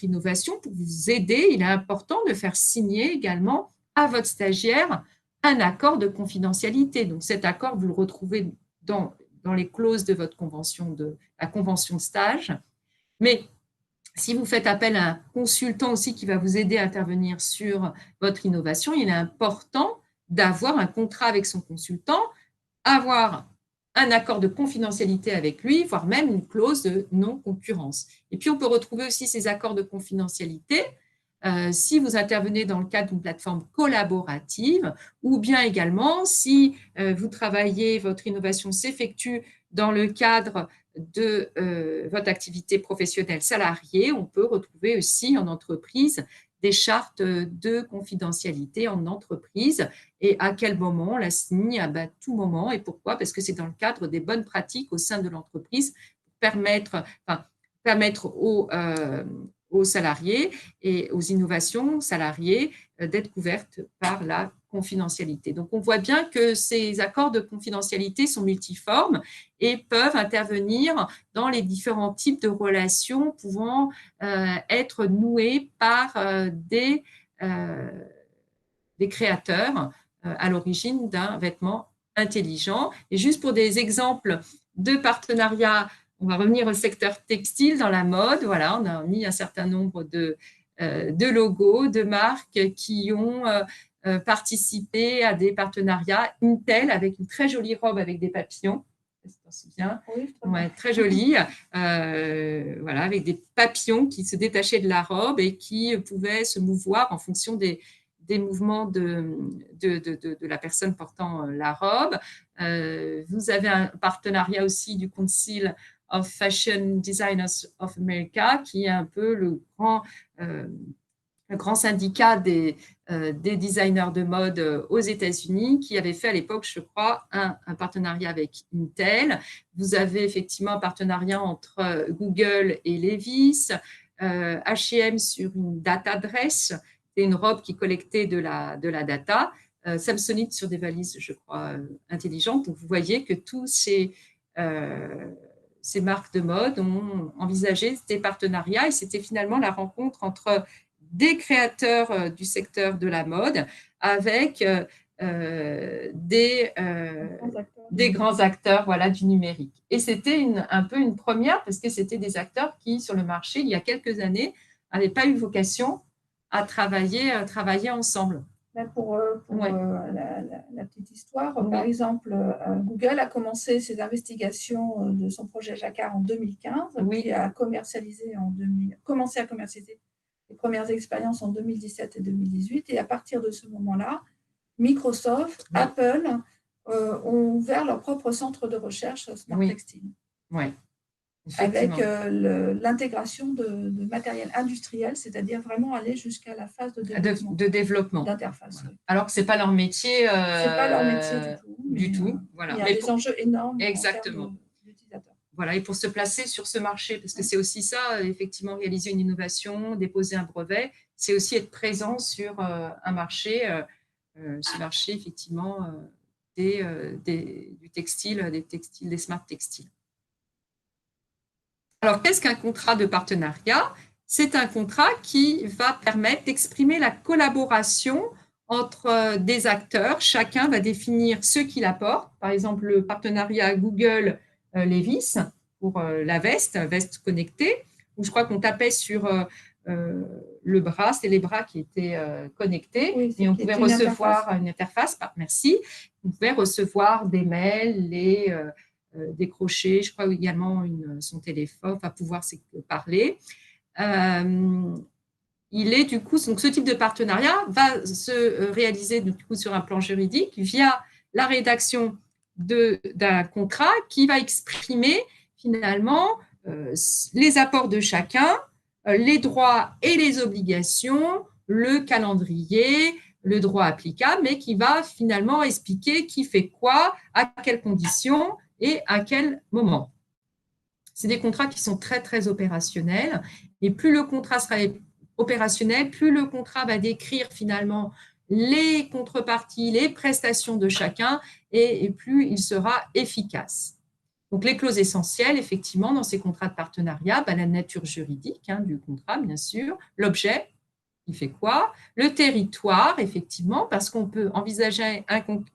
innovation, pour vous aider, il est important de faire signer également à votre stagiaire un accord de confidentialité. Donc, cet accord, vous le retrouvez dans les clauses de votre convention, la convention de stage. Mais si vous faites appel à un consultant aussi qui va vous aider à intervenir sur votre innovation, il est important d'avoir un contrat avec son consultant, avoir un accord de confidentialité avec lui, voire même une clause de non-concurrence. Et puis, on peut retrouver aussi ces accords de confidentialité si vous intervenez dans le cadre d'une plateforme collaborative ou bien également si votre innovation s'effectue dans le cadre de votre activité professionnelle salariée, on peut retrouver aussi en entreprise des chartes de confidentialité en entreprise et à quel moment on la signe, à tout moment. Et pourquoi? Parce que c'est dans le cadre des bonnes pratiques au sein de l'entreprise pour permettre aux salariés et aux innovations salariées d'être couvertes par la confidentialité. Donc, on voit bien que ces accords de confidentialité sont multiformes et peuvent intervenir dans les différents types de relations pouvant être nouées par des créateurs à l'origine d'un vêtement intelligent. Et juste pour des exemples de partenariats, on va revenir au secteur textile dans la mode. Voilà, on a mis un certain nombre de logos, de marques qui ont participé à des partenariats. Intel avec une très jolie robe avec des papillons. Tu t'en souviens? Oui, ouais, très jolie. Voilà, avec des papillons qui se détachaient de la robe et qui pouvaient se mouvoir en fonction des mouvements de la personne portant la robe. Vous avez un partenariat aussi du Council of Fashion Designers of America, qui est un peu le grand syndicat des designers de mode aux États-Unis, qui avait fait à l'époque, je crois, un partenariat avec Intel. Vous avez effectivement un partenariat entre Google et Levi's, H&M sur une data dress, c'est une robe qui collectait de la data, Samsonite sur des valises, je crois, intelligentes. Donc, vous voyez que tous ces marques de mode ont envisagé des partenariats et c'était finalement la rencontre entre des créateurs du secteur de la mode avec des grands acteurs voilà, du numérique. Et c'était un peu une première parce que c'était des acteurs qui, sur le marché, il y a quelques années, n'avaient pas eu vocation à travailler ensemble. Pour la petite histoire, par exemple, Google a commencé ses investigations de son projet Jacquard en 2015, puis a commencé à commercialiser les premières expériences en 2017 et 2018. Et à partir de ce moment-là, Microsoft, Apple ont ouvert leur propre centre de recherche Smart Textile. Oui. Avec l'intégration de matériel industriel, c'est-à-dire vraiment aller jusqu'à la phase de développement. D'interface. Voilà. Alors que ce n'est pas leur métier. Ce n'est pas leur métier du tout. Voilà. Il y a des enjeux énormes. Exactement. D'utilisateurs. Voilà, et pour se placer sur ce marché, parce que c'est aussi ça, effectivement, réaliser une innovation, déposer un brevet, c'est aussi être présent sur un marché, ce marché, effectivement, du textile, des smart textiles. Alors, qu'est-ce qu'un contrat de partenariat? C'est un contrat qui va permettre d'exprimer la collaboration entre des acteurs. Chacun va définir ce qu'il apporte. Par exemple, le partenariat Google Levi's pour la veste connectée, où je crois qu'on tapait sur le bras, c'était les bras qui étaient connectés, et on pouvait recevoir une interface. Merci. On pouvait recevoir des mails, décrocher, je crois également son téléphone, va pouvoir parler. il est du coup, donc ce type de partenariat va se réaliser du coup sur un plan juridique via la rédaction d'un contrat qui va exprimer finalement les apports de chacun, les droits et les obligations, le calendrier, le droit applicable, mais qui va finalement expliquer qui fait quoi, à quelles conditions et à quel moment. C'est des contrats qui sont très, très opérationnels. Et plus le contrat sera opérationnel, plus le contrat va décrire finalement les contreparties, les prestations de chacun, et plus il sera efficace. Donc, les clauses essentielles, effectivement, dans ces contrats de partenariat, la nature juridique du contrat, bien sûr, l'objet, il fait quoi, le territoire, effectivement, parce qu'on peut envisager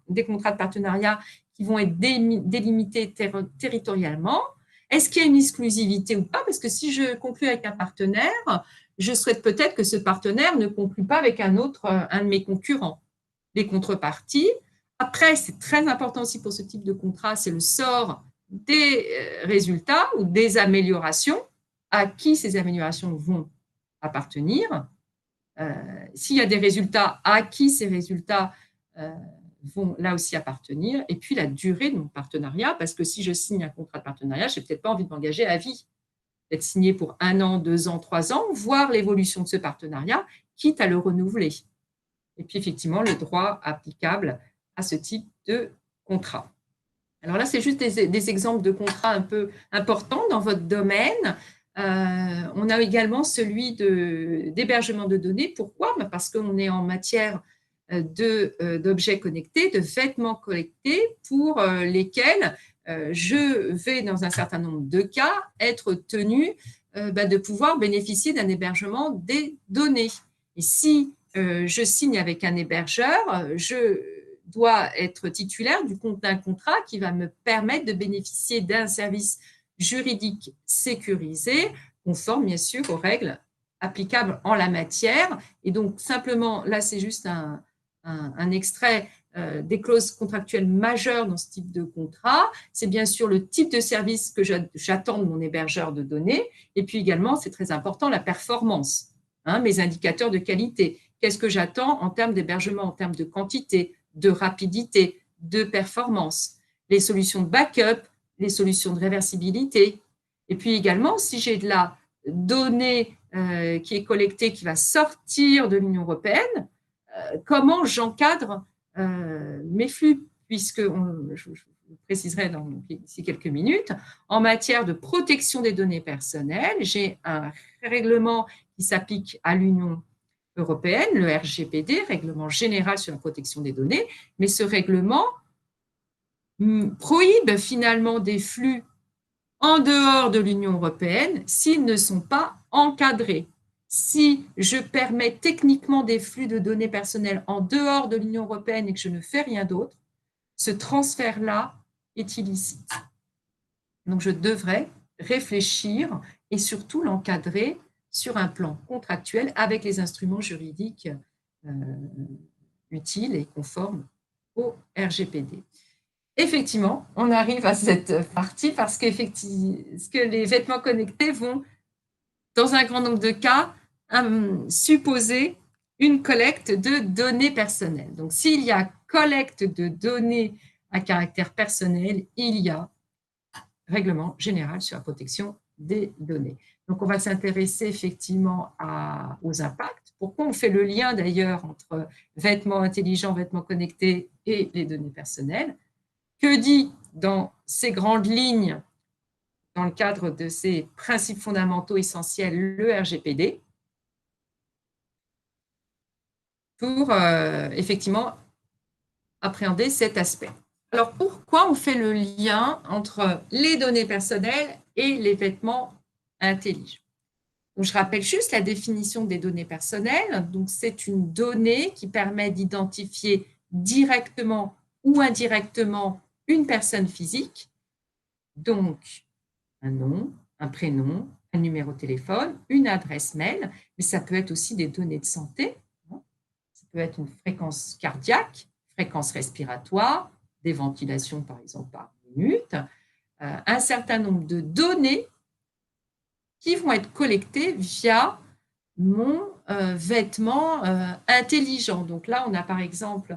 des contrats de partenariat qui vont être délimités territorialement. Est-ce qu'il y a une exclusivité ou pas? Parce que si je conclue avec un partenaire, je souhaite peut-être que ce partenaire ne conclue pas avec un de mes concurrents. Les contreparties. Après, c'est très important aussi pour ce type de contrat, c'est le sort des résultats ou des améliorations, à qui ces améliorations vont appartenir. S'il y a des résultats, à qui ces résultats vont là aussi appartenir, et puis la durée de mon partenariat, parce que si je signe un contrat de partenariat, je n'ai peut-être pas envie de m'engager à vie, d'être signé pour 1 an, 2 ans, 3 ans, voir l'évolution de ce partenariat, quitte à le renouveler. Et puis effectivement, le droit applicable à ce type de contrat. Alors là, c'est juste des exemples de contrats un peu importants dans votre domaine. On a également celui d'hébergement de données. Pourquoi? Parce qu'on est en matière d'objets connectés, de vêtements connectés pour lesquels je vais, dans un certain nombre de cas, être tenu de pouvoir bénéficier d'un hébergement des données. Et si je signe avec un hébergeur, je dois être titulaire d'un contrat qui va me permettre de bénéficier d'un service juridique sécurisé, conforme bien sûr aux règles applicables en la matière. Et donc, simplement, là, c'est juste un extrait des clauses contractuelles majeures dans ce type de contrat. C'est bien sûr le type de service que j'attends de mon hébergeur de données. Et puis également, c'est très important, la performance, mes indicateurs de qualité. Qu'est-ce que j'attends en termes d'hébergement, en termes de quantité, de rapidité, de performance, les solutions de backup, les solutions de réversibilité. Et puis également, si j'ai de la donnée qui est collectée, qui va sortir de l'Union européenne, comment j'encadre mes flux, puisque, je vous préciserai d'ici quelques minutes, en matière de protection des données personnelles, j'ai un règlement qui s'applique à l'Union européenne, le RGPD, Règlement général sur la protection des données, mais ce règlement prohibe finalement des flux en dehors de l'Union européenne s'ils ne sont pas encadrés. Si je permets techniquement des flux de données personnelles en dehors de l'Union européenne et que je ne fais rien d'autre, ce transfert-là est illicite. Donc, je devrais réfléchir et surtout l'encadrer sur un plan contractuel avec les instruments juridiques utiles et conformes au RGPD. Effectivement, on arrive à cette partie parce que les vêtements connectés vont, dans un grand nombre de cas, supposer une collecte de données personnelles. Donc, s'il y a collecte de données à caractère personnel, il y a règlement général sur la protection des données. Donc, on va s'intéresser effectivement aux impacts. Pourquoi on fait le lien d'ailleurs entre vêtements intelligents, vêtements connectés et les données personnelles? Que dit dans ces grandes lignes, dans le cadre de ces principes fondamentaux essentiels, le RGPD, pour effectivement appréhender cet aspect. Alors, pourquoi on fait le lien entre les données personnelles et les vêtements intelligents? Donc, je rappelle juste la définition des données personnelles. Donc, c'est une donnée qui permet d'identifier directement ou indirectement une personne physique, donc un nom, un prénom, un numéro de téléphone, une adresse mail, mais ça peut être aussi des données de santé. Ça peut être une fréquence cardiaque, fréquence respiratoire, des ventilations par exemple par minute, un certain nombre de données qui vont être collectées via mon vêtement intelligent. Donc là, on a par exemple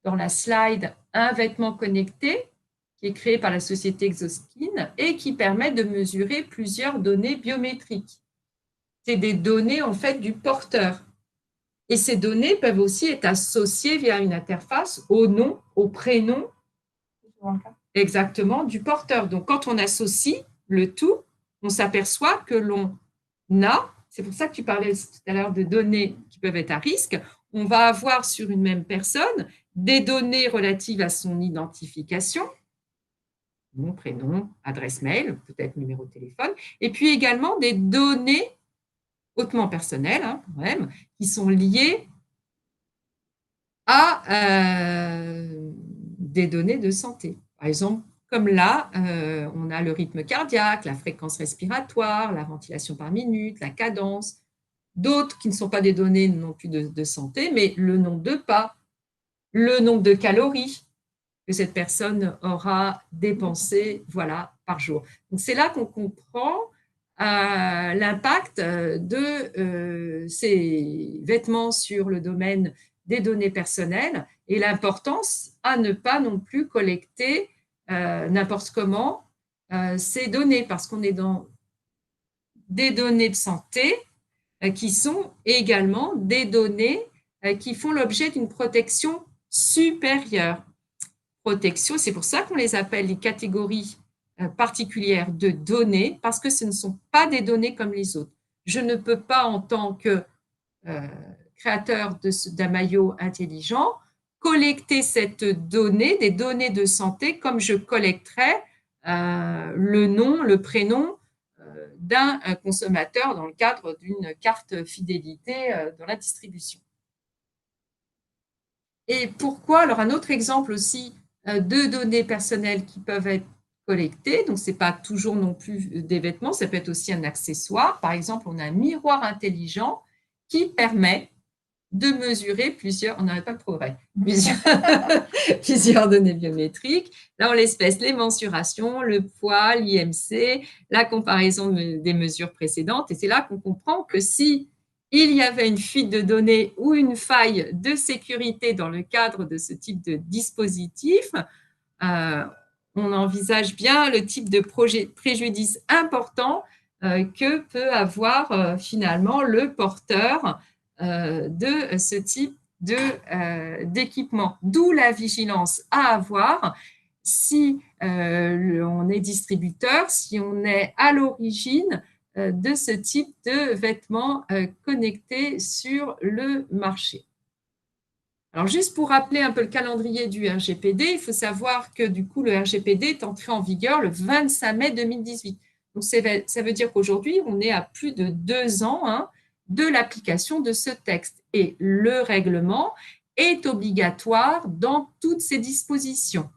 dans la slide un vêtement connecté qui est créé par la société Exoskin et qui permet de mesurer plusieurs données biométriques. C'est des données en fait du porteur. Et ces données peuvent aussi être associées via une interface au nom, au prénom exactement du porteur. Donc, quand on associe le tout, on s'aperçoit que l'on a, c'est pour ça que tu parlais tout à l'heure de données qui peuvent être à risque, on va avoir sur une même personne des données relatives à son identification, nom, prénom, adresse mail, peut-être numéro de téléphone, et puis également des données hautement personnelles, quand même, qui sont liées à des données de santé. Par exemple, comme là, on a le rythme cardiaque, la fréquence respiratoire, la ventilation par minute, la cadence, d'autres qui ne sont pas des données non plus de santé, mais le nombre de pas, le nombre de calories que cette personne aura dépensé par jour. Donc, c'est là qu'on comprend l'impact de ces vêtements sur le domaine des données personnelles et l'importance à ne pas non plus collecter n'importe comment ces données, parce qu'on est dans des données de santé qui sont également des données qui font l'objet d'une protection supérieure. Protection, c'est pour ça qu'on les appelle les catégories particulières de données, parce que ce ne sont pas des données comme les autres. Je ne peux pas, en tant que créateur d'un maillot intelligent, collecter cette donnée, des données de santé, comme je collecterais le nom, le prénom d'un consommateur dans le cadre d'une carte fidélité dans la distribution. Et pourquoi? Alors, un autre exemple aussi de données personnelles qui peuvent être collectées, donc ce n'est pas toujours non plus des vêtements, ça peut être aussi un accessoire. Par exemple, on a un miroir intelligent qui permet de mesurer plusieurs, on n'arrête pas de progrès, plusieurs données biométriques. Là, en l'espèce, les mensurations, le poids, l'IMC, la comparaison des mesures précédentes. Et c'est là qu'on comprend que si il y avait une fuite de données ou une faille de sécurité dans le cadre de ce type de dispositif, on envisage bien le type de préjudice important que peut avoir finalement le porteur de ce type d'équipement. D'où la vigilance à avoir si on est distributeur, si on est à l'origine de ce type de vêtements connectés sur le marché. Alors, juste pour rappeler un peu le calendrier du RGPD, il faut savoir que du coup, le RGPD est entré en vigueur le 25 mai 2018. Donc, ça veut dire qu'aujourd'hui, on est à plus de 2 ans de l'application de ce texte. Et le règlement est obligatoire dans toutes ses dispositions.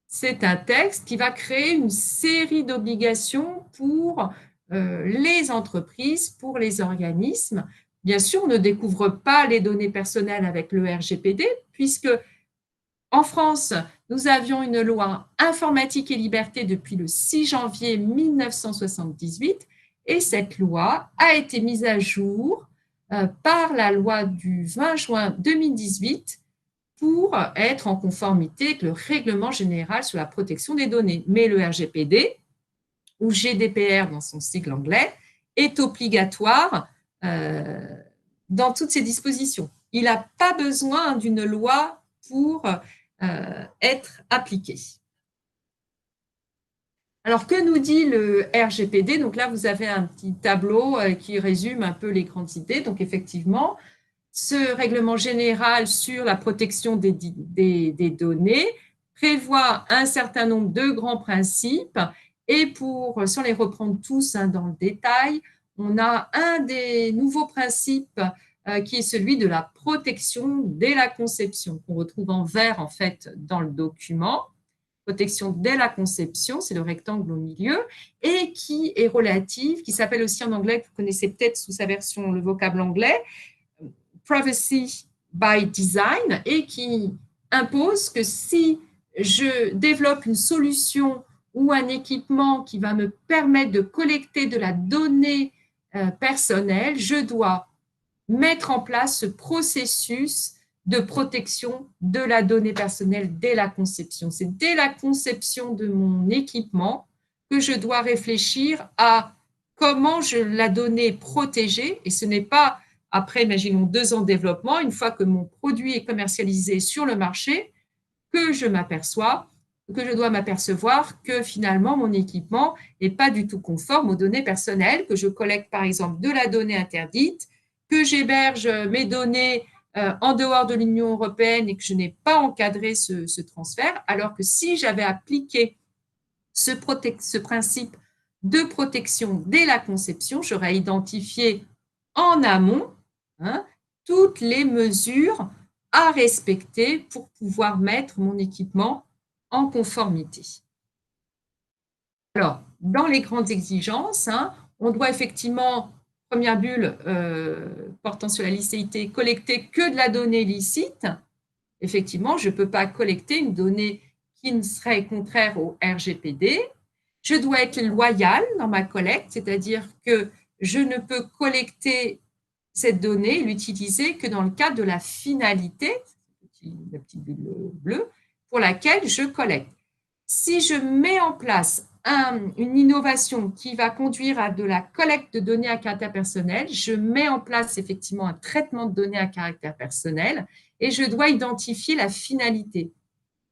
C'est un texte qui va créer une série d'obligations pour les entreprises, pour les organismes. Bien sûr, on ne découvre pas les données personnelles avec le RGPD, puisque en France, nous avions une loi informatique et liberté depuis le 6 janvier 1978, et cette loi a été mise à jour par la loi du 20 juin 2018 pour être en conformité avec le règlement général sur la protection des données. Mais le RGPD, ou GDPR dans son sigle anglais, est obligatoire dans toutes ses dispositions. Il n'a pas besoin d'une loi pour être appliqué. Alors, que nous dit le RGPD? Donc là, vous avez un petit tableau qui résume un peu les grandes idées. Donc, effectivement, ce règlement général sur la protection des données prévoit un certain nombre de grands principes. Et sans les reprendre tous dans le détail, on a un des nouveaux principes qui est celui de la protection dès la conception, qu'on retrouve en vert en fait dans le document. Protection dès la conception, c'est le rectangle au milieu, et qui est relative, qui s'appelle aussi en anglais, que vous connaissez peut-être sous sa version, le vocable anglais, Privacy by Design, et qui impose que si je développe une solution ou un équipement qui va me permettre de collecter de la donnée personnelle, je dois mettre en place ce processus de protection de la donnée personnelle dès la conception. C'est dès la conception de mon équipement que je dois réfléchir à comment la donnée protégée, et ce n'est pas après, imaginons 2 ans de développement, une fois que mon produit est commercialisé sur le marché, que je dois m'apercevoir que finalement mon équipement n'est pas du tout conforme aux données personnelles, que je collecte par exemple de la donnée interdite, que j'héberge mes données en dehors de l'Union européenne et que je n'ai pas encadré ce transfert, alors que si j'avais appliqué ce principe de protection dès la conception, j'aurais identifié en amont toutes les mesures à respecter pour pouvoir mettre mon équipement en conformité. Alors, dans les grandes exigences, on doit effectivement, première bulle portant sur la licéité, collecter que de la donnée licite. Effectivement, je ne peux pas collecter une donnée qui ne serait contraire au RGPD. Je dois être loyal dans ma collecte, c'est-à-dire que je ne peux collecter cette donnée, l'utiliser que dans le cadre de la finalité, la petite bulle bleue, pour laquelle je collecte. Si je mets en place une innovation qui va conduire à de la collecte de données à caractère personnel, je mets en place effectivement un traitement de données à caractère personnel et je dois identifier la finalité.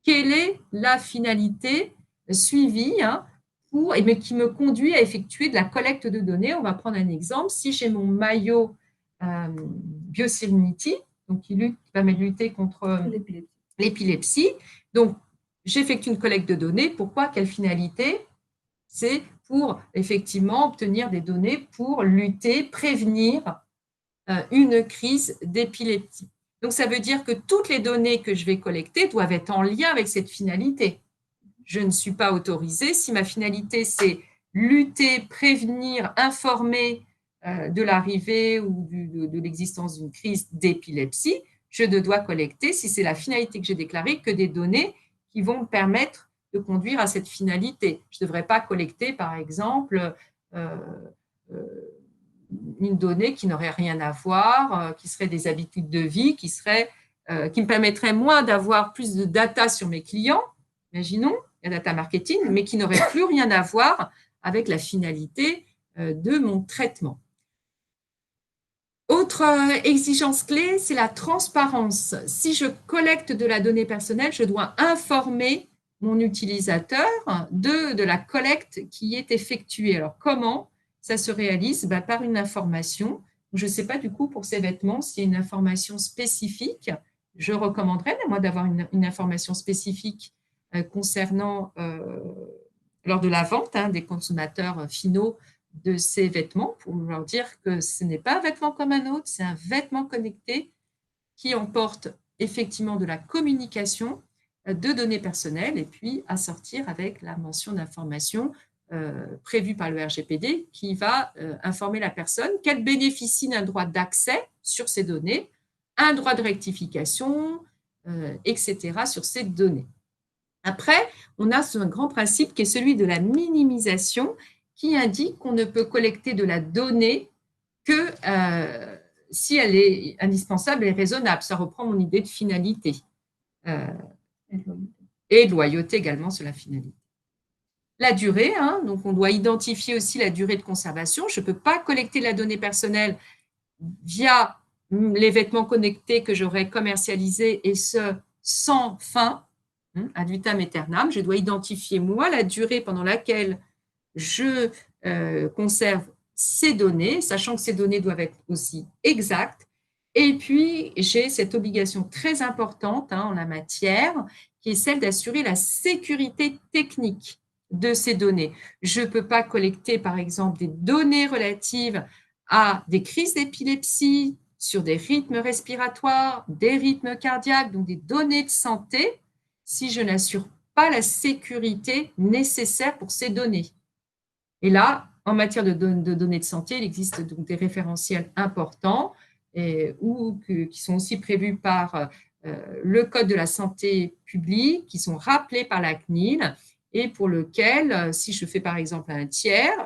Quelle est la finalité suivie mais qui me conduit à effectuer de la collecte de données? On va prendre un exemple. Si j'ai mon maillot BioSerenity, donc qui va me lutter contre l'épilepsie, donc j'effectue une collecte de données. Pourquoi? Quelle finalité? C'est pour effectivement obtenir des données pour lutter, prévenir une crise d'épilepsie. Donc, ça veut dire que toutes les données que je vais collecter doivent être en lien avec cette finalité. Je ne suis pas autorisée. Si ma finalité, c'est lutter, prévenir, informer de l'arrivée ou de l'existence d'une crise d'épilepsie, je ne dois collecter, si c'est la finalité que j'ai déclarée, que des données qui vont me permettre de conduire à cette finalité. Je ne devrais pas collecter, par exemple, une donnée qui n'aurait rien à voir, qui serait des habitudes de vie, qui me permettrait moins d'avoir plus de data sur mes clients, imaginons, la data marketing, mais qui n'aurait plus rien à voir avec la finalité de mon traitement. Autre exigence clé, c'est la transparence. Si je collecte de la donnée personnelle, je dois informer mon utilisateur de la collecte qui est effectuée. Alors, comment ça se réalise? Par une information. Je ne sais pas du coup pour ces vêtements s'il y a une information spécifique. Je recommanderais, moi, d'avoir une information spécifique concernant, lors de la vente des consommateurs finaux de ces vêtements, pour leur dire que ce n'est pas un vêtement comme un autre, c'est un vêtement connecté qui emporte effectivement de la communication de données personnelles et puis à sortir avec la mention d'information prévue par le RGPD qui va informer la personne qu'elle bénéficie d'un droit d'accès sur ces données, un droit de rectification, etc. sur ces données. Après, on a ce grand principe qui est celui de la minimisation qui indique qu'on ne peut collecter de la donnée que si elle est indispensable et raisonnable. Ça reprend mon idée de finalité. Et de loyauté également sur la finalité. La durée, donc on doit identifier aussi la durée de conservation. Je ne peux pas collecter la donnée personnelle via les vêtements connectés que j'aurais commercialisés et ce, sans fin, ad vitam aeternam. Je dois identifier, moi, la durée pendant laquelle je conserve ces données, sachant que ces données doivent être aussi exactes. Et puis, j'ai cette obligation très importante en la matière, qui est celle d'assurer la sécurité technique de ces données. Je ne peux pas collecter, par exemple, des données relatives à des crises d'épilepsie, sur des rythmes respiratoires, des rythmes cardiaques, donc des données de santé, si je n'assure pas la sécurité nécessaire pour ces données. Et là, en matière de données de santé, il existe donc des référentiels importants qui sont aussi prévus par le Code de la santé publique, qui sont rappelés par la CNIL et pour lequel, si je fais par exemple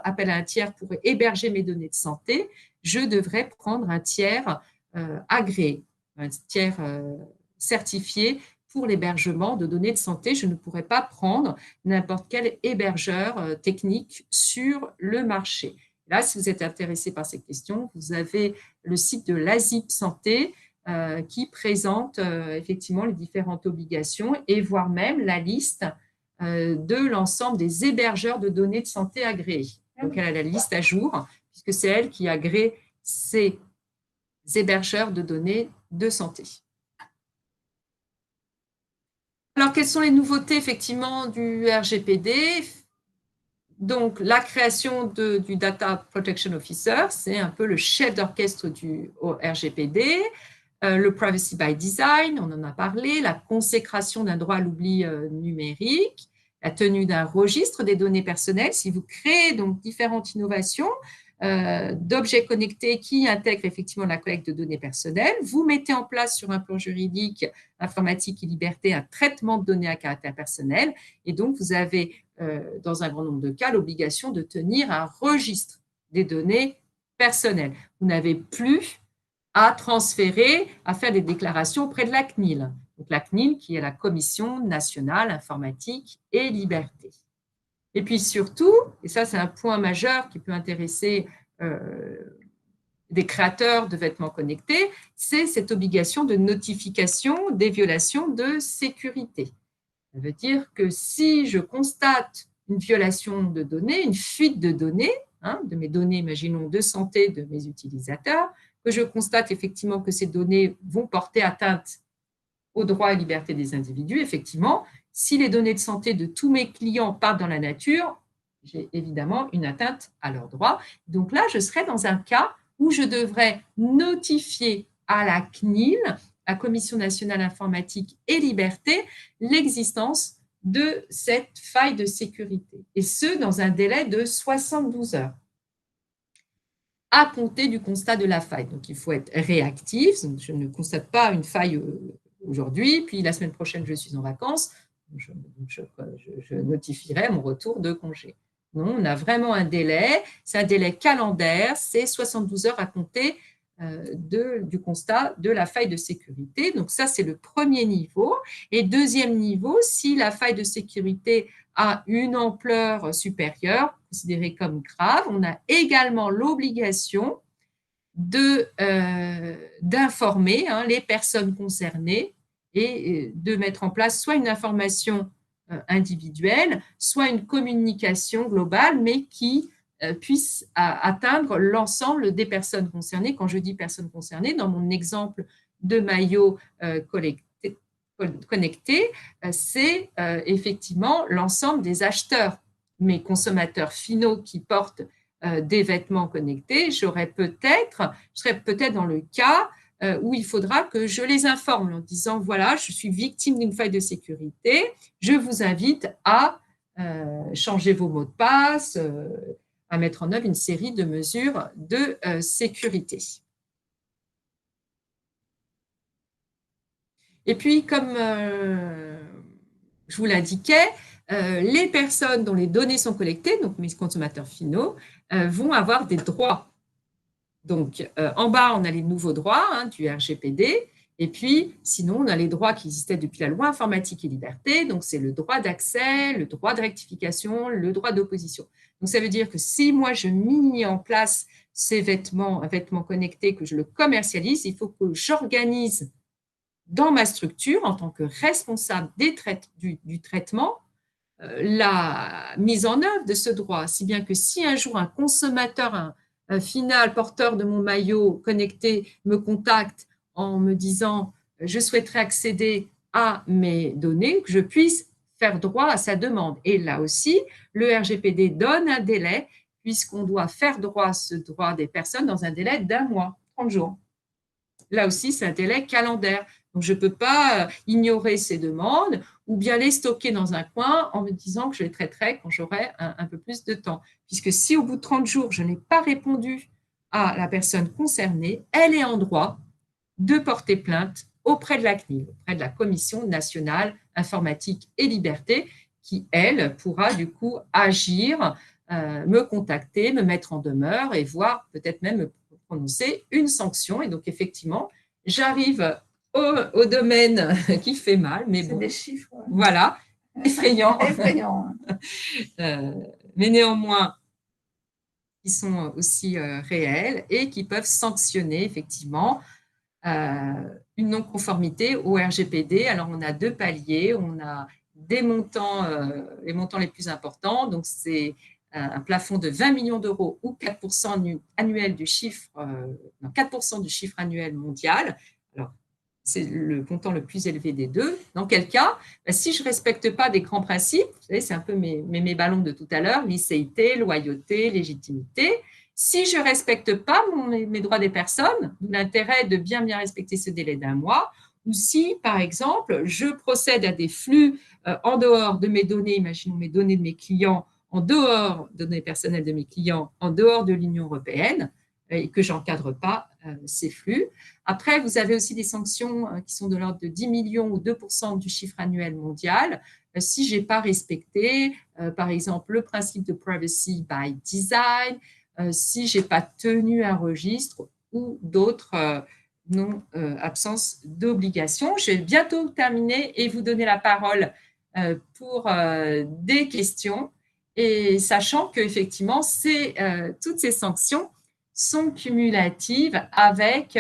appel à un tiers pour héberger mes données de santé, je devrais prendre un tiers agréé, un tiers certifié pour l'hébergement de données de santé. Je ne pourrais pas prendre n'importe quel hébergeur technique sur le marché. Là, si vous êtes intéressé par ces questions, vous avez le site de l'ASIP Santé qui présente effectivement les différentes obligations et voire même la liste de l'ensemble des hébergeurs de données de santé agréés. Donc, elle a la liste à jour, puisque c'est elle qui agrée ces hébergeurs de données de santé. Alors, quelles sont les nouveautés effectivement du RGPD? Donc, la création du Data Protection Officer, c'est un peu le chef d'orchestre du RGPD. Le Privacy by Design, on en a parlé, la consécration d'un droit à l'oubli numérique, la tenue d'un registre des données personnelles. Si vous créez donc différentes innovations d'objets connectés qui intègrent effectivement la collecte de données personnelles, vous mettez en place sur un plan juridique, informatique et liberté un traitement de données à caractère personnel et donc vous avez dans un grand nombre de cas l'obligation de tenir un registre des données personnelles. Vous n'avez plus à transférer, à faire des déclarations auprès de la CNIL. Donc la CNIL qui est la Commission nationale informatique et liberté. Et puis surtout, et ça c'est un point majeur qui peut intéresser des créateurs de vêtements connectés, c'est cette obligation de notification des violations de sécurité. Ça veut dire que si je constate une violation de données, une fuite de données, de mes données, imaginons, de santé de mes utilisateurs, que je constate effectivement que ces données vont porter atteinte aux droits et libertés des individus, effectivement, si les données de santé de tous mes clients partent dans la nature, j'ai évidemment une atteinte à leurs droits. Donc là, je serais dans un cas où je devrais notifier à la CNIL, la Commission nationale informatique et liberté, l'existence de cette faille de sécurité, et ce, dans un délai de 72 heures. À compter du constat de la faille. Donc, il faut être réactif. Donc, je ne constate pas une faille aujourd'hui, puis la semaine prochaine, je suis en vacances, je notifierai mon retour de congé. Non, on a vraiment un délai, c'est un délai calendaire, c'est 72 heures à compter du constat de la faille de sécurité. Donc, ça, c'est le premier niveau. Et deuxième niveau, si la faille de sécurité a une ampleur supérieure, considérée comme grave, on a également l'obligation d'informer les personnes concernées et de mettre en place soit une information individuelle, soit une communication globale, mais qui puisse atteindre l'ensemble des personnes concernées. Quand je dis personnes concernées, dans mon exemple de maillot connecté, c'est effectivement l'ensemble des acheteurs, mes consommateurs finaux qui portent des vêtements connectés. Je serais peut-être dans le cas où il faudra que je les informe en disant, voilà, je suis victime d'une faille de sécurité, je vous invite à changer vos mots de passe, à mettre en œuvre une série de mesures de sécurité. Et puis, comme je vous l'indiquais, les personnes dont les données sont collectées, donc mes consommateurs finaux, vont avoir des droits. Donc, en bas, on a les nouveaux droits du RGPD, et puis, sinon, on a les droits qui existaient depuis la loi informatique et liberté, donc c'est le droit d'accès, le droit de rectification, le droit d'opposition. Donc, ça veut dire que si moi, je mets en place ces vêtements, un vêtement connecté, que je le commercialise, il faut que j'organise dans ma structure, en tant que responsable du traitement, la mise en œuvre de ce droit, si bien que si un jour un consommateur un final porteur de mon maillot connecté me contacte en me disant « je souhaiterais accéder à mes données », que je puisse faire droit à sa demande. Et là aussi, le RGPD donne un délai puisqu'on doit faire droit à ce droit des personnes dans un délai d'1 mois, 30 jours. Là aussi, c'est un délai calendaire. Donc, je ne peux pas ignorer ces demandes ou bien les stocker dans un coin en me disant que je les traiterai quand j'aurai un peu plus de temps. Puisque si au bout de 30 jours, je n'ai pas répondu à la personne concernée, elle est en droit de porter plainte auprès de la CNIL, auprès de la Commission nationale informatique et liberté, qui, elle, pourra du coup agir, me contacter, me mettre en demeure et voire peut-être même me prononcer une sanction. Et donc, effectivement, j'arrive au domaine qui fait mal, mais C'est bon, des chiffres. voilà, effrayant. Effrayant. Mais néanmoins, qui sont aussi réels et qui peuvent sanctionner effectivement une non-conformité au RGPD. Alors, on a 2 paliers. On a des montants, les montants les plus importants. Donc, c'est un plafond de 20 millions d'euros ou 4% annuel du chiffre, 4% du chiffre annuel mondial. Alors, c'est le montant le plus élevé des deux. Dans quel cas, si je ne respecte pas des grands principes, vous savez, c'est un peu mes ballons de tout à l'heure, licéité, loyauté, légitimité. Si je ne respecte pas mes droits des personnes, l'intérêt de bien respecter ce délai d'1 mois, ou si, par exemple, je procède à des flux en dehors de mes données, imaginons mes données de mes clients, en dehors de données personnelles de mes clients, en dehors de l'Union européenne, et que je n'encadre pas ces flux. Après, vous avez aussi des sanctions qui sont de l'ordre de 10 millions ou 2% du chiffre annuel mondial si je n'ai pas respecté, par exemple, le principe de privacy by design, si je n'ai pas tenu un registre ou d'autres non-absence d'obligation. Je vais bientôt terminer et vous donner la parole pour des questions. Et sachant qu'effectivement, toutes ces sanctions sont cumulatives avec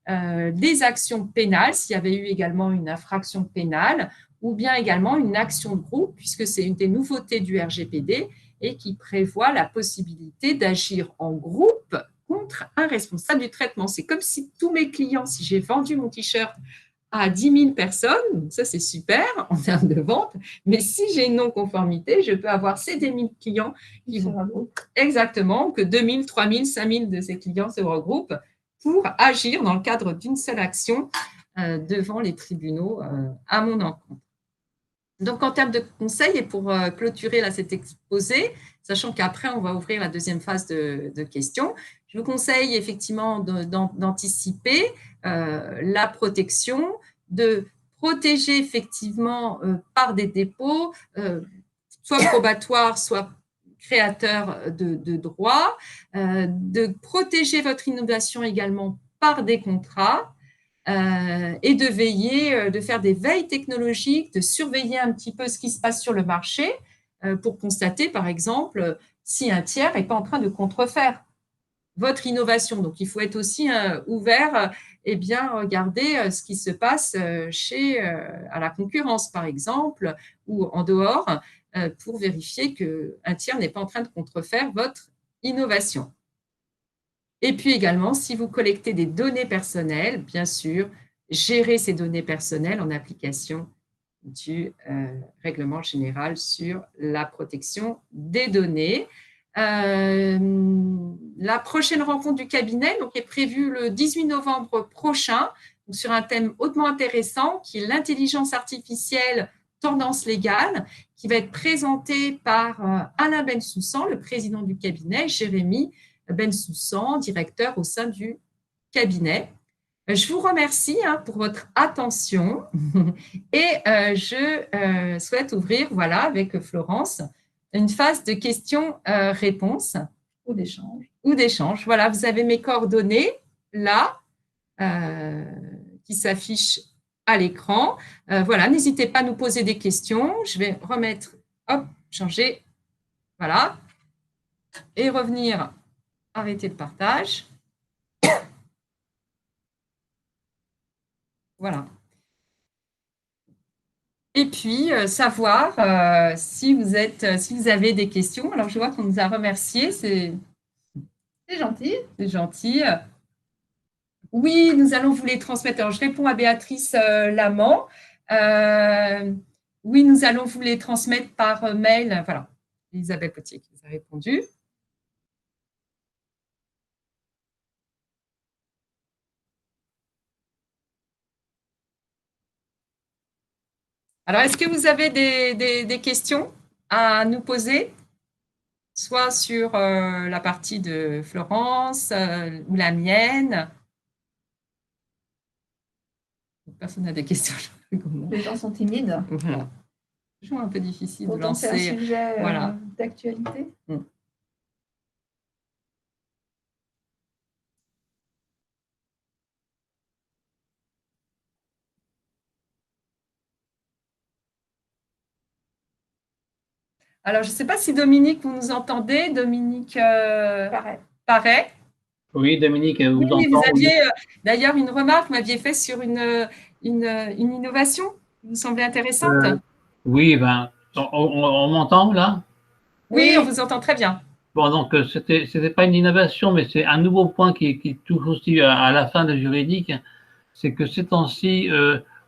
des actions pénales, s'il y avait eu également une infraction pénale, ou bien également une action de groupe, puisque c'est une des nouveautés du RGPD et qui prévoit la possibilité d'agir en groupe contre un responsable du traitement. C'est comme si tous mes clients, si j'ai vendu mon t-shirt à 10 000 personnes, donc ça c'est super en termes de vente, mais si j'ai une non-conformité, je peux avoir ces 10 000 clients qui vont exactement, que 2 000, 3 000, 5 000 de ces clients se regroupent pour agir dans le cadre d'une seule action devant les tribunaux à mon encontre. Donc, en termes de conseils, et pour clôturer là, cet exposé, sachant qu'après, on va ouvrir la deuxième phase de questions, je vous conseille effectivement d'anticiper la protection, de protéger effectivement par des dépôts, soit probatoires, soit créateurs de droits, de protéger votre innovation également par des contrats, et de veiller, de faire des veilles technologiques, de surveiller un petit peu ce qui se passe sur le marché pour constater, par exemple, si un tiers n'est pas en train de contrefaire votre innovation. Donc, il faut être aussi ouvert et bien regarder ce qui se passe à la concurrence, par exemple, ou en dehors, pour vérifier qu'un tiers n'est pas en train de contrefaire votre innovation. Et puis également, si vous collectez des données personnelles, bien sûr, gérer ces données personnelles en application du règlement général sur la protection des données. La prochaine rencontre du cabinet est prévue le 18 novembre prochain sur un thème hautement intéressant qui est l'intelligence artificielle, tendance légale, qui va être présenté par Alain Bensoussan, le président du cabinet, Jérémy Bensoussan, directeur au sein du cabinet. Je vous remercie pour votre attention et je souhaite ouvrir, voilà, avec Florence, une phase de questions-réponses. Ou d'échange. Ou d'échange. Voilà, vous avez mes coordonnées là, qui s'affichent à l'écran. Voilà, n'hésitez pas à nous poser des questions. Je vais remettre, hop, changer, voilà, et revenir, arrêter le partage. Voilà. Et puis, savoir si vous avez des questions. Alors, je vois qu'on nous a remerciés. C'est gentil. C'est gentil. Oui, nous allons vous les transmettre. Alors, je réponds à Béatrice Lamant. Oui, nous allons vous les transmettre par mail. Voilà, Isabelle Potier qui nous a répondu. Alors, est-ce que vous avez des questions à nous poser, soit sur la partie de Florence ou la mienne? Personne n'a des questions. Les gens sont timides. Voilà. Toujours un peu difficile de Pourtant, c'est un lancer. sujet Voilà. d'actualité. Alors, je ne sais pas si Dominique, vous nous entendez. Dominique Paré. Oui, Dominique, vous Oui, vous entend. aviez d'ailleurs une remarque, vous m'aviez fait sur une innovation qui vous semblait intéressante. Oui, ben, on m'entend là? Oui, on vous entend très bien. Bon, donc c'était pas une innovation, mais c'est un nouveau point qui touche aussi à la fin de juridique, c'est que ces temps-ci,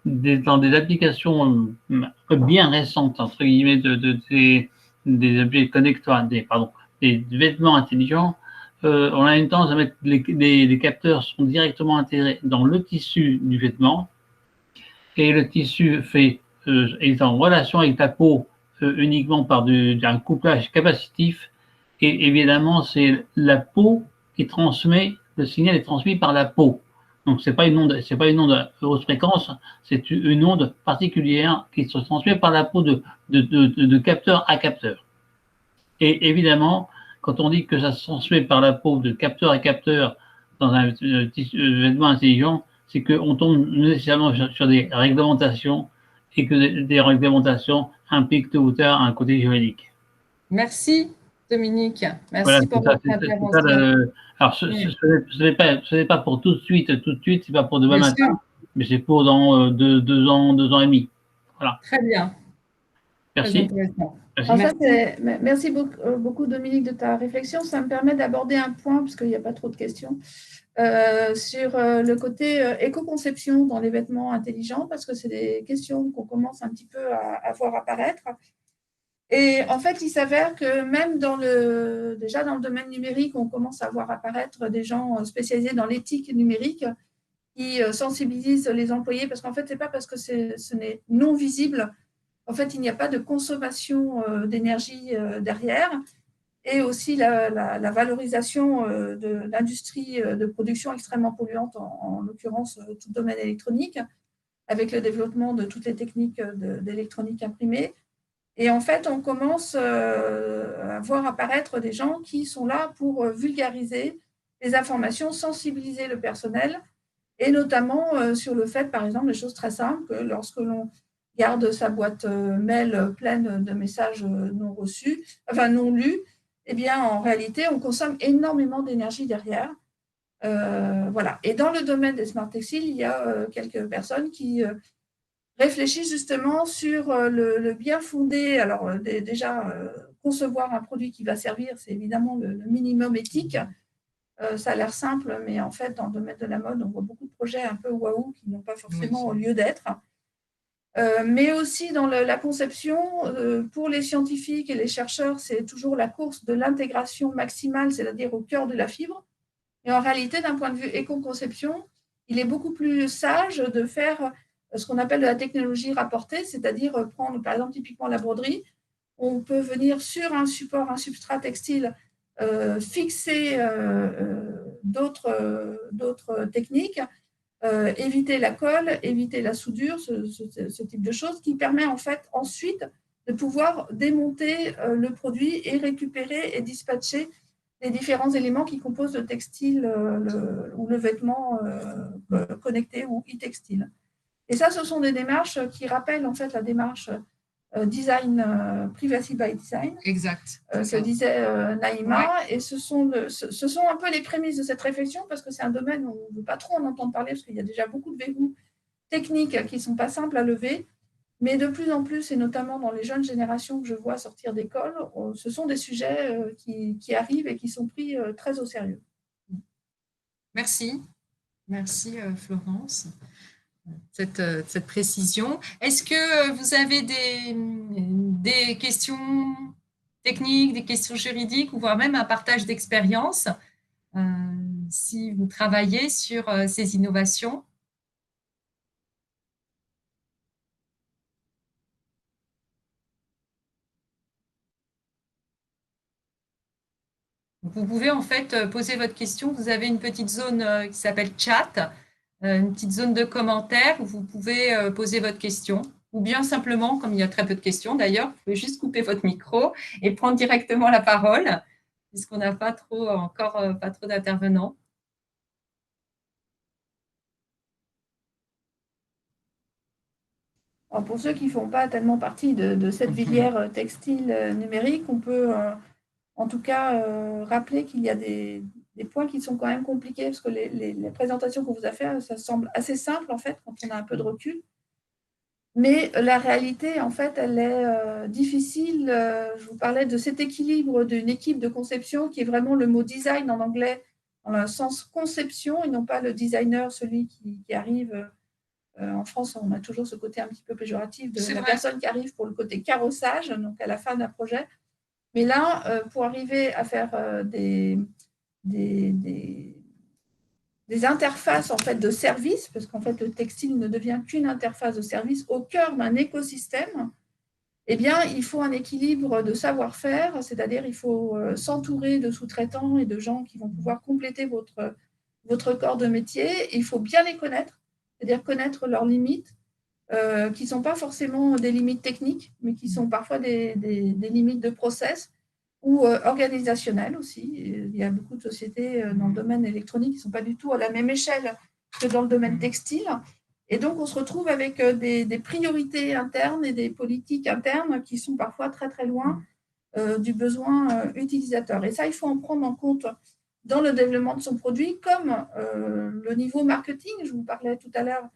dans des applications bien récentes, entre guillemets, des objets connecteurs, des vêtements intelligents, on a une tendance à mettre les capteurs sont directement intégrés dans le tissu du vêtement, et le tissu est en relation avec la peau uniquement par un couplage capacitif. Et évidemment, c'est la peau qui transmet, le signal est transmis par la peau. Donc, c'est pas une onde à haute fréquence, c'est une onde particulière qui se transmet par la peau de capteur à capteur. Et évidemment, quand on dit que ça se transmet par la peau de capteur à capteur dans un vêtement intelligent, c'est qu'on tombe nécessairement sur des réglementations et que des réglementations impliquent tôt ou tard un côté juridique. Merci, Dominique. Voilà, Merci pour votre intervention. Alors, ce n'est pas pour tout de suite, c'est pas pour demain Bien matin, sûr. mais c'est pour dans 2 ans et demi. Voilà. Très bien. Très Merci. intéressant. Merci. Merci beaucoup, Dominique, de ta réflexion. Ça me permet d'aborder un point, parce qu'il n'y a pas trop de questions, sur le côté éco-conception dans les vêtements intelligents, parce que c'est des questions qu'on commence un petit peu à voir apparaître. Et en fait, il s'avère que même déjà dans le domaine numérique, on commence à voir apparaître des gens spécialisés dans l'éthique numérique qui sensibilisent les employés, parce qu'en fait, ce n'est pas parce que ce n'est non visible. En fait, il n'y a pas de consommation d'énergie derrière, et aussi la valorisation de l'industrie de production extrêmement polluante, en l'occurrence tout domaine électronique, avec le développement de toutes les techniques d'électronique imprimée. Et en fait, on commence à voir apparaître des gens qui sont là pour vulgariser les informations, sensibiliser le personnel, et notamment sur le fait, par exemple, des choses très simples, que lorsque l'on garde sa boîte mail pleine de messages non reçus, enfin non lus, eh bien, en réalité, on consomme énormément d'énergie derrière. Voilà. Et dans le domaine des smart textiles, il y a quelques personnes qui réfléchissent justement sur le bien fondé. Alors, déjà, concevoir un produit qui va servir, c'est évidemment le minimum éthique. Ça a l'air simple, mais en fait, dans le domaine de la mode, on voit beaucoup de projets un peu waouh qui n'ont pas forcément lieu d'être. Mais aussi dans la conception, pour les scientifiques et les chercheurs, c'est toujours la course de l'intégration maximale, c'est-à-dire au cœur de la fibre. Et en réalité, d'un point de vue éco-conception, il est beaucoup plus sage de faire ce qu'on appelle de la technologie rapportée, c'est-à-dire prendre, par exemple, typiquement la broderie. On peut venir sur un support, un substrat textile, fixer d'autres techniques, éviter la colle, éviter la soudure, ce type de choses, qui permet en fait ensuite de pouvoir démonter le produit et récupérer et dispatcher les différents éléments qui composent le textile ou le vêtement connecté ou e-textile. Et ça, ce sont des démarches qui rappellent en fait la démarche design, privacy by design, Exact. que disait Naïma. Ouais. Et ce sont un peu les prémices de cette réflexion, parce que c'est un domaine où on ne veut pas trop en entendre parler, parce qu'il y a déjà beaucoup de verrous techniques qui ne sont pas simples à lever. Mais de plus en plus, et notamment dans les jeunes générations que je vois sortir d'école, ce sont des sujets qui arrivent et qui sont pris très au sérieux. Merci. Merci, Florence, cette précision. Est-ce que vous avez des questions techniques, des questions juridiques, ou voire même un partage d'expérience si vous travaillez sur ces innovations? Vous pouvez en fait poser votre question. Vous avez une petite zone qui s'appelle chat, une petite zone de commentaires où vous pouvez poser votre question. ou bien simplement, comme il y a très peu de questions d'ailleurs, vous pouvez juste couper votre micro et prendre directement la parole, puisqu'on n'a pas trop, encore pas trop d'intervenants. Alors pour ceux qui ne font pas tellement partie de cette filière textile numérique, on peut en tout cas rappeler qu'il y a des points qui sont quand même compliqués, parce que les présentations qu'on vous a faites, ça semble assez simple en fait quand on a un peu de recul. Mais la réalité, en fait, elle est difficile. Je vous parlais de cet équilibre d'une équipe de conception qui est vraiment le mot design en anglais, dans le sens conception, et non pas le designer, celui qui arrive. En France, on a toujours ce côté un petit peu péjoratif de la personne qui arrive pour le côté carrossage, donc à la fin d'un projet. Mais là, pour arriver à faire des interfaces en fait, de services, parce qu'en fait, le textile ne devient qu'une interface de service au cœur d'un écosystème, eh bien, il faut un équilibre de savoir-faire, c'est-à-dire il faut s'entourer de sous-traitants et de gens qui vont pouvoir compléter votre corps de métier. Et il faut bien les connaître, c'est-à-dire connaître leurs limites, qui ne sont pas forcément des limites techniques, mais qui sont parfois des limites de process ou organisationnelles aussi. Il y a beaucoup de sociétés dans le domaine électronique qui ne sont pas du tout à la même échelle que dans le domaine textile. Et donc, on se retrouve avec des priorités internes et des politiques internes qui sont parfois très, très loin du besoin utilisateur. Et ça, il faut en prendre en compte dans le développement de son produit, comme le niveau marketing. Je vous parlais tout à l'heure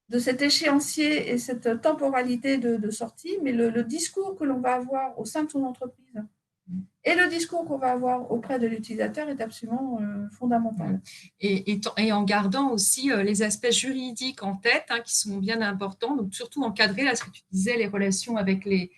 de cet échéancier et cette temporalité de sortie, mais le discours que l'on va avoir au sein de son entreprise et le discours qu'on va avoir auprès de l'utilisateur est absolument fondamental. Et en gardant aussi les aspects juridiques en tête, hein, qui sont bien importants, donc surtout encadrer, là, ce que tu disais, les relations avec les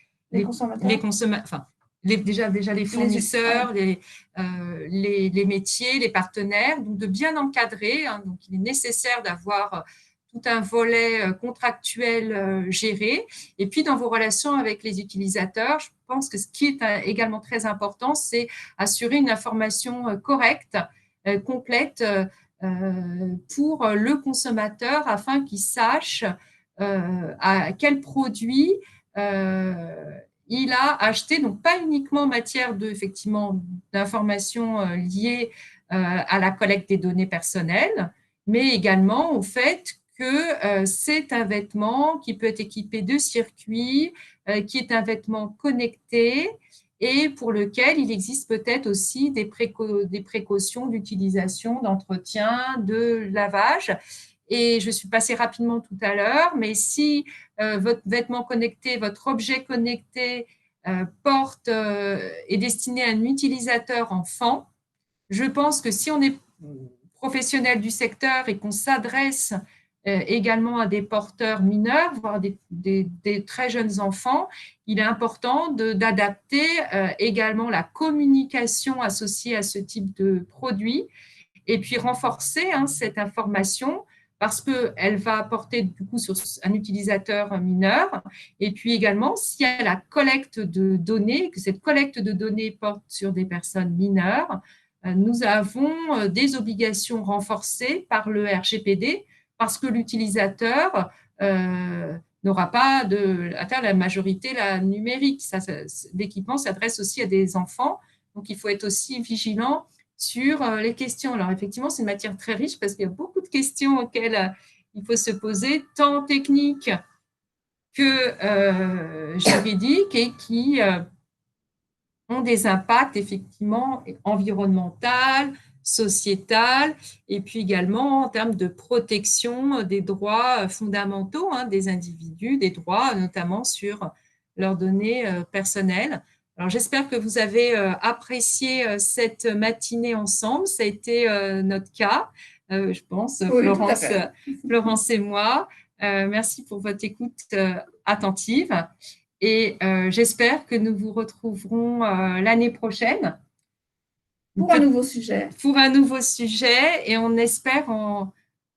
consommateurs, enfin, déjà les fournisseurs, les métiers, les partenaires, donc de bien encadrer. Hein, donc, il est nécessaire d'avoir tout un volet contractuel géré. Et puis, dans vos relations avec les utilisateurs, je pense que ce qui est également très important, c'est assurer une information correcte, complète pour le consommateur afin qu'il sache à quel produit il a acheté, donc pas uniquement en matière d'informations liées à la collecte des données personnelles, mais également au fait que c'est un vêtement qui peut être équipé de circuits, qui est un vêtement connecté et pour lequel il existe peut-être aussi des précautions d'utilisation, d'entretien, de lavage. Et je suis passée rapidement tout à l'heure, mais si votre vêtement connecté, votre objet connecté est destiné à un utilisateur enfant, je pense que si on est professionnel du secteur et qu'on s'adresse également à des porteurs mineurs, voire des très jeunes enfants, il est important d'adapter également la communication associée à ce type de produit et puis renforcer cette information parce qu'elle va apporter du coup sur un utilisateur mineur et puis également s'il y a la collecte de données, que cette collecte de données porte sur des personnes mineures, nous avons des obligations renforcées par le RGPD parce que l'utilisateur n'aura pas à faire la majorité numérique. L'équipement s'adresse aussi à des enfants, donc il faut être aussi vigilant sur les questions. Alors effectivement, c'est une matière très riche parce qu'il y a beaucoup de questions auxquelles il faut se poser, tant techniques que juridiques et qui ont des impacts effectivement environnementaux, sociétal, et puis également en termes de protection des droits fondamentaux des individus, des droits notamment sur leurs données personnelles. Alors j'espère que vous avez apprécié cette matinée ensemble, ça a été notre cas, je pense, oui, Florence et moi. Merci pour votre écoute attentive et j'espère que nous vous retrouverons l'année prochaine. Pour un nouveau sujet. Pour un nouveau sujet et on espère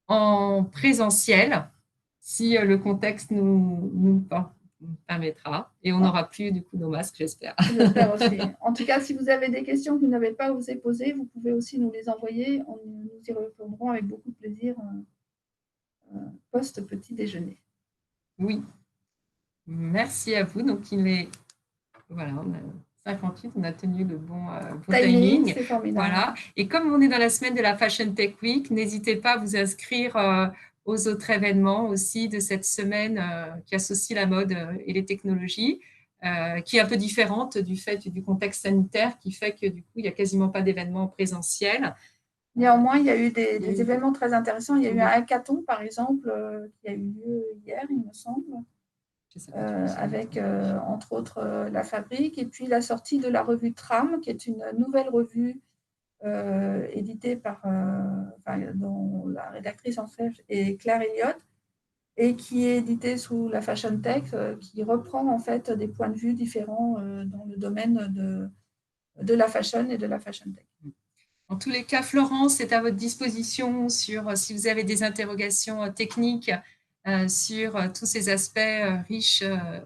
en présentiel si le contexte nous permettra et on n'aura plus du coup nos masques, j'espère. J'espère aussi. En tout cas, si vous avez des questions que vous n'avez pas osé poser, vous pouvez aussi nous les envoyer. Nous y répondrons avec beaucoup de plaisir post-petit déjeuner. Oui. Merci à vous. Donc, voilà, on a 58, on a tenu le bon timing. C'est formidable. Voilà. Et comme on est dans la semaine de la Fashion Tech Week, n'hésitez pas à vous inscrire aux autres événements aussi de cette semaine qui associe la mode et les technologies, qui est un peu différente du fait du contexte sanitaire, qui fait que du coup, il n'y a quasiment pas d'événements présentiels. Néanmoins, il y a eu des événements très intéressants. Il y a eu un hackathon, par exemple, qui a eu lieu hier, il me semble, avec, entre autres, la Fabrique, et puis la sortie de la revue Tram, qui est une nouvelle revue éditée par, dont la rédactrice en chef est Claire Elliott, et qui est éditée sous la Fashion Tech, qui reprend en fait des points de vue différents dans le domaine de la fashion et de la Fashion Tech. En tous les cas, Florence est à votre disposition sur si vous avez des interrogations techniques sur tous ces aspects riches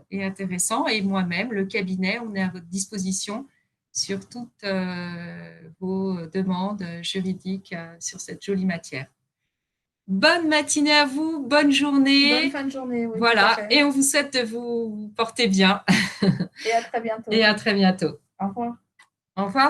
et intéressants. Et moi-même, le cabinet, on est à votre disposition sur toutes vos demandes juridiques sur cette jolie matière. Bonne matinée à vous, bonne journée. Bonne fin de journée, oui. Voilà, et on vous souhaite de vous porter bien. Et à très bientôt. Et à très bientôt. Au revoir. Au revoir.